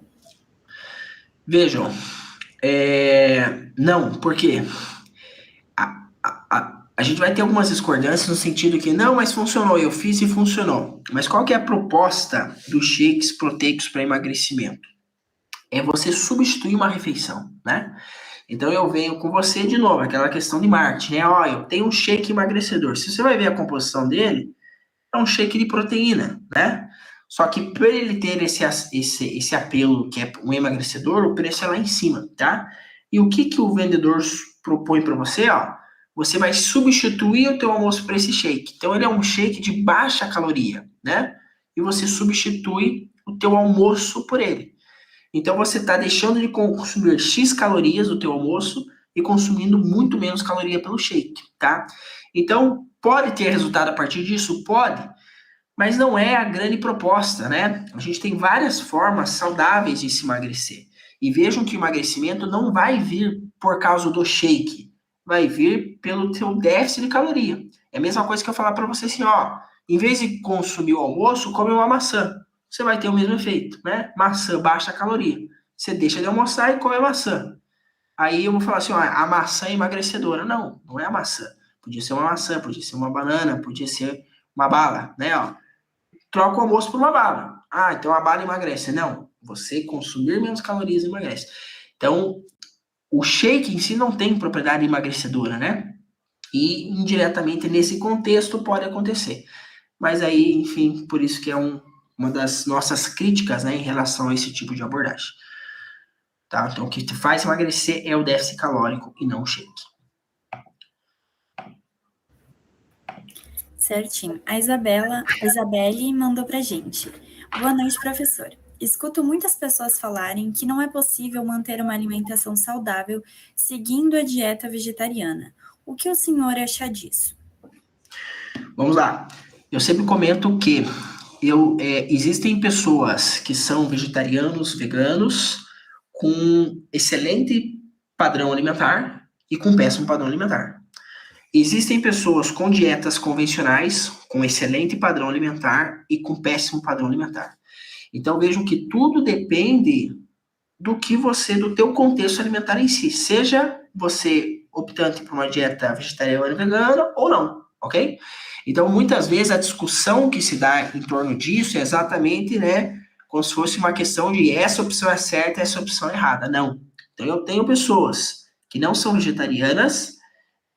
Vejam, não, porque a gente vai ter algumas discordâncias no sentido que, não, mas funcionou, eu fiz e funcionou. Mas qual que é a proposta dos shakes proteicos para emagrecimento? É você substituir uma refeição, né? Então eu venho com você de novo, aquela questão de marketing, né? Eu tenho um shake emagrecedor. Se você vai ver a composição dele, é um shake de proteína, né? Só que para ele ter esse apelo que é um emagrecedor, o preço é lá em cima, tá? E o que o vendedor propõe para você, você vai substituir o teu almoço por esse shake. Então ele é um shake de baixa caloria, né? E você substitui o teu almoço por ele. Então você está deixando de consumir X calorias do teu almoço e consumindo muito menos caloria pelo shake, tá? Então, pode ter resultado a partir disso? Pode, mas não é a grande proposta, né? A gente tem várias formas saudáveis de se emagrecer. E vejam que o emagrecimento não vai vir por causa do shake, vai vir pelo teu déficit de caloria. É a mesma coisa que eu falar para você assim, em vez de consumir o almoço, come uma maçã. Você vai ter o mesmo efeito, né? Maçã, baixa caloria. Você deixa de almoçar e come a maçã. Aí eu vou falar assim, a maçã é emagrecedora. Não, não é a maçã. Podia ser uma maçã, podia ser uma banana, podia ser uma bala, né? Troca o almoço por uma bala. Então a bala emagrece. Não, você consumir menos calorias emagrece. Então, o shake em si não tem propriedade emagrecedora, né? E indiretamente nesse contexto pode acontecer. Mas aí, enfim, por isso que é uma das nossas críticas, né, em relação a esse tipo de abordagem. Tá? Então, o que te faz emagrecer é o déficit calórico e não o shake. Certinho. A Isabelle mandou pra gente. Boa noite, professor. Escuto muitas pessoas falarem que não é possível manter uma alimentação saudável seguindo a dieta vegetariana. O que o senhor acha disso? Vamos lá. Eu sempre comento que existem pessoas que são vegetarianos, veganos, com excelente padrão alimentar e com péssimo padrão alimentar. Existem pessoas com dietas convencionais, com excelente padrão alimentar e com péssimo padrão alimentar. Então vejam que tudo depende do teu contexto alimentar em si, seja você optante por uma dieta vegetariana ou vegana ou não, ok? Então muitas vezes a discussão que se dá em torno disso é exatamente, né, como se fosse uma questão de essa opção é certa, essa opção é errada. Não. Então eu tenho pessoas que não são vegetarianas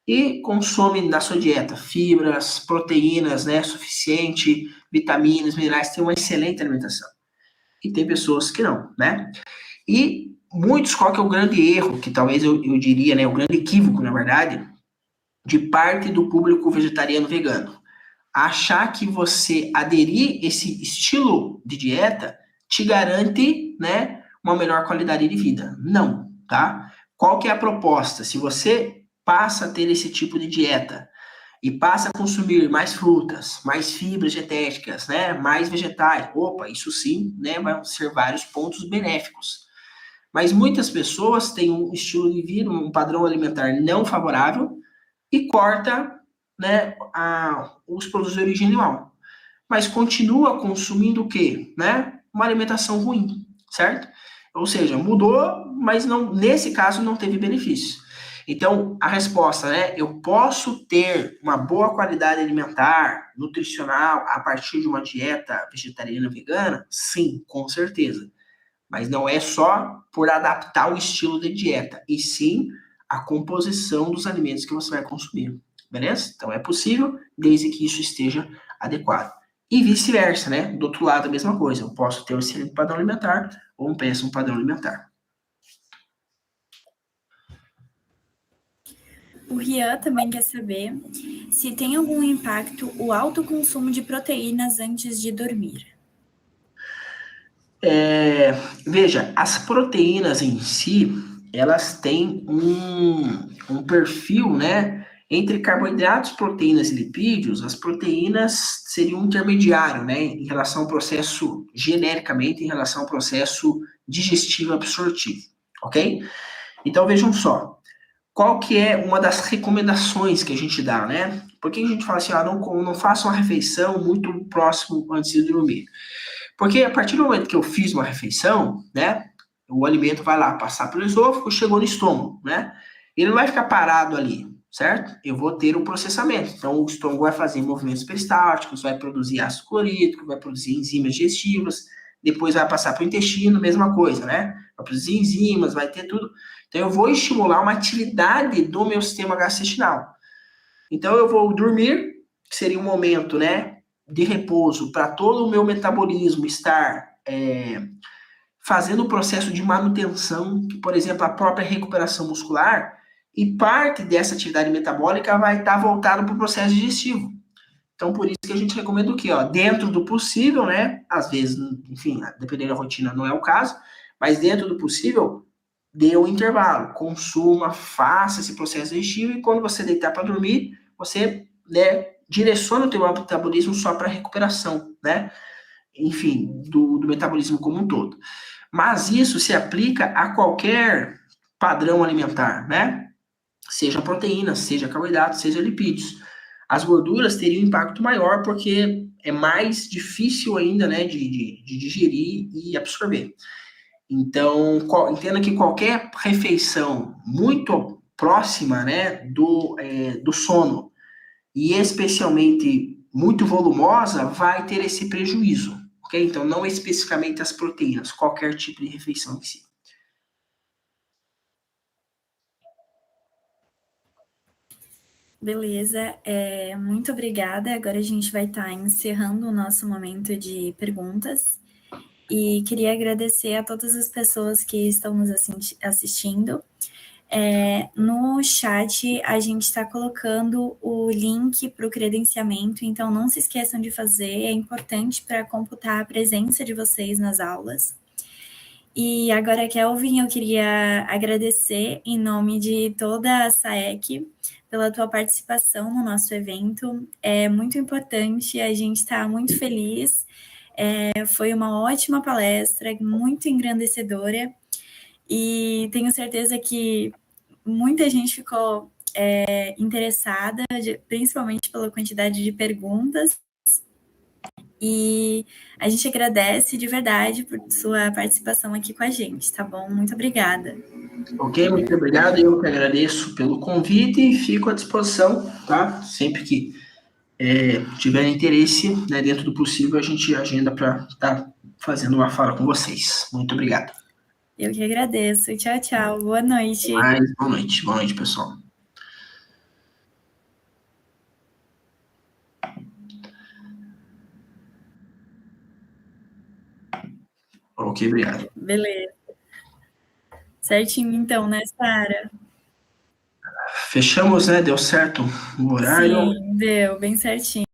e consomem da sua dieta fibras, proteínas, né, suficiente, vitaminas, minerais, tem uma excelente alimentação. E tem pessoas que não, né? E muitos, qual que é o grande erro, que talvez eu diria, né, o grande equívoco, na verdade, de parte do público vegetariano vegano? achar que você aderir esse estilo de dieta te garante, né, uma melhor qualidade de vida. Não, tá? Qual que é a proposta? Se você passa a ter esse tipo de dieta e passa a consumir mais frutas, mais fibras dietéticas, né, mais vegetais, opa, isso sim, né, vão ser vários pontos benéficos. Mas muitas pessoas têm um estilo de vida, um padrão alimentar não favorável e corta, né, os produtos de origem animal. Mas continua consumindo o quê? Né? Uma alimentação ruim, certo? Ou seja, mudou, mas não, nesse caso não teve benefício. Então, a resposta, né? Eu posso ter uma boa qualidade alimentar, nutricional, a partir de uma dieta vegetariana vegana? Sim, com certeza. Mas não é só por adaptar o estilo de dieta, e sim a composição dos alimentos que você vai consumir. Beleza? Então é possível, desde que isso esteja adequado. E vice-versa, né? Do outro lado, a mesma coisa. Eu posso ter um excelente padrão alimentar ou um péssimo padrão alimentar. O Rian também quer saber se tem algum impacto o alto consumo de proteínas antes de dormir. Veja, as proteínas em si, elas têm um perfil, né? Entre carboidratos, proteínas e lipídios, as proteínas seriam um intermediário, né? Em relação ao processo, genericamente, em relação ao processo digestivo absortivo, ok? Então, vejam só, qual que é uma das recomendações que a gente dá, né? Por que a gente fala assim, não faça uma refeição muito próximo antes de dormir? Porque a partir do momento que eu fiz uma refeição, né, o alimento vai lá passar pelo esôfago, chegou no estômago, né? Ele não vai ficar parado ali, certo? Eu vou ter um processamento. Então, o estômago vai fazer movimentos peristálticos, vai produzir ácido clorídrico, vai produzir enzimas digestivas, depois vai passar para o intestino, mesma coisa, né? Vai produzir enzimas, vai ter tudo. Então, eu vou estimular uma atividade do meu sistema gastrointestinal. Então, eu vou dormir, que seria um momento, né, de repouso para todo o meu metabolismo estar fazendo o processo de manutenção, por exemplo, a própria recuperação muscular, e parte dessa atividade metabólica vai estar voltada para o processo digestivo. Então, por isso que a gente recomenda o quê? Ó, dentro do possível, né? Às vezes, enfim, dependendo da rotina, não é o caso, mas dentro do possível, dê um intervalo, consuma, faça esse processo digestivo, e quando você deitar para dormir, você, né, direciona o teu metabolismo só para recuperação, né? Enfim, do metabolismo como um todo. Mas isso se aplica a qualquer padrão alimentar, né? Seja proteína, seja carboidrato, seja lipídios. As gorduras teriam um impacto maior porque é mais difícil ainda, né, de digerir e absorver. Então, entenda que qualquer refeição muito próxima, né, do sono, e especialmente muito volumosa, vai ter esse prejuízo, ok? Então, não especificamente as proteínas, qualquer tipo de refeição em si. Beleza, muito obrigada. Agora a gente vai estar encerrando o nosso momento de perguntas. E queria agradecer a todas as pessoas que estão nos assistindo. No chat, a gente está colocando o link para o credenciamento, então não se esqueçam de fazer, é importante para computar a presença de vocês nas aulas. E agora, Kelvin, eu queria agradecer em nome de toda a SAEC pela tua participação no nosso evento. É muito importante, a gente está muito feliz. Foi uma ótima palestra, muito engrandecedora, e tenho certeza que muita gente ficou interessada, principalmente pela quantidade de perguntas. E a gente agradece de verdade por sua participação aqui com a gente, tá bom? Muito obrigada. Ok, muito obrigado. Eu que agradeço pelo convite e fico à disposição, tá? Sempre que tiver interesse, né, dentro do possível, a gente agenda para estar fazendo uma fala com vocês. Muito obrigado. Eu que agradeço. Tchau, tchau. Boa noite. Boa noite. Boa noite, pessoal. Ok, obrigado. Beleza. Certinho, então, né, Sara? Fechamos, né? Deu certo o horário. Sim, deu, bem certinho.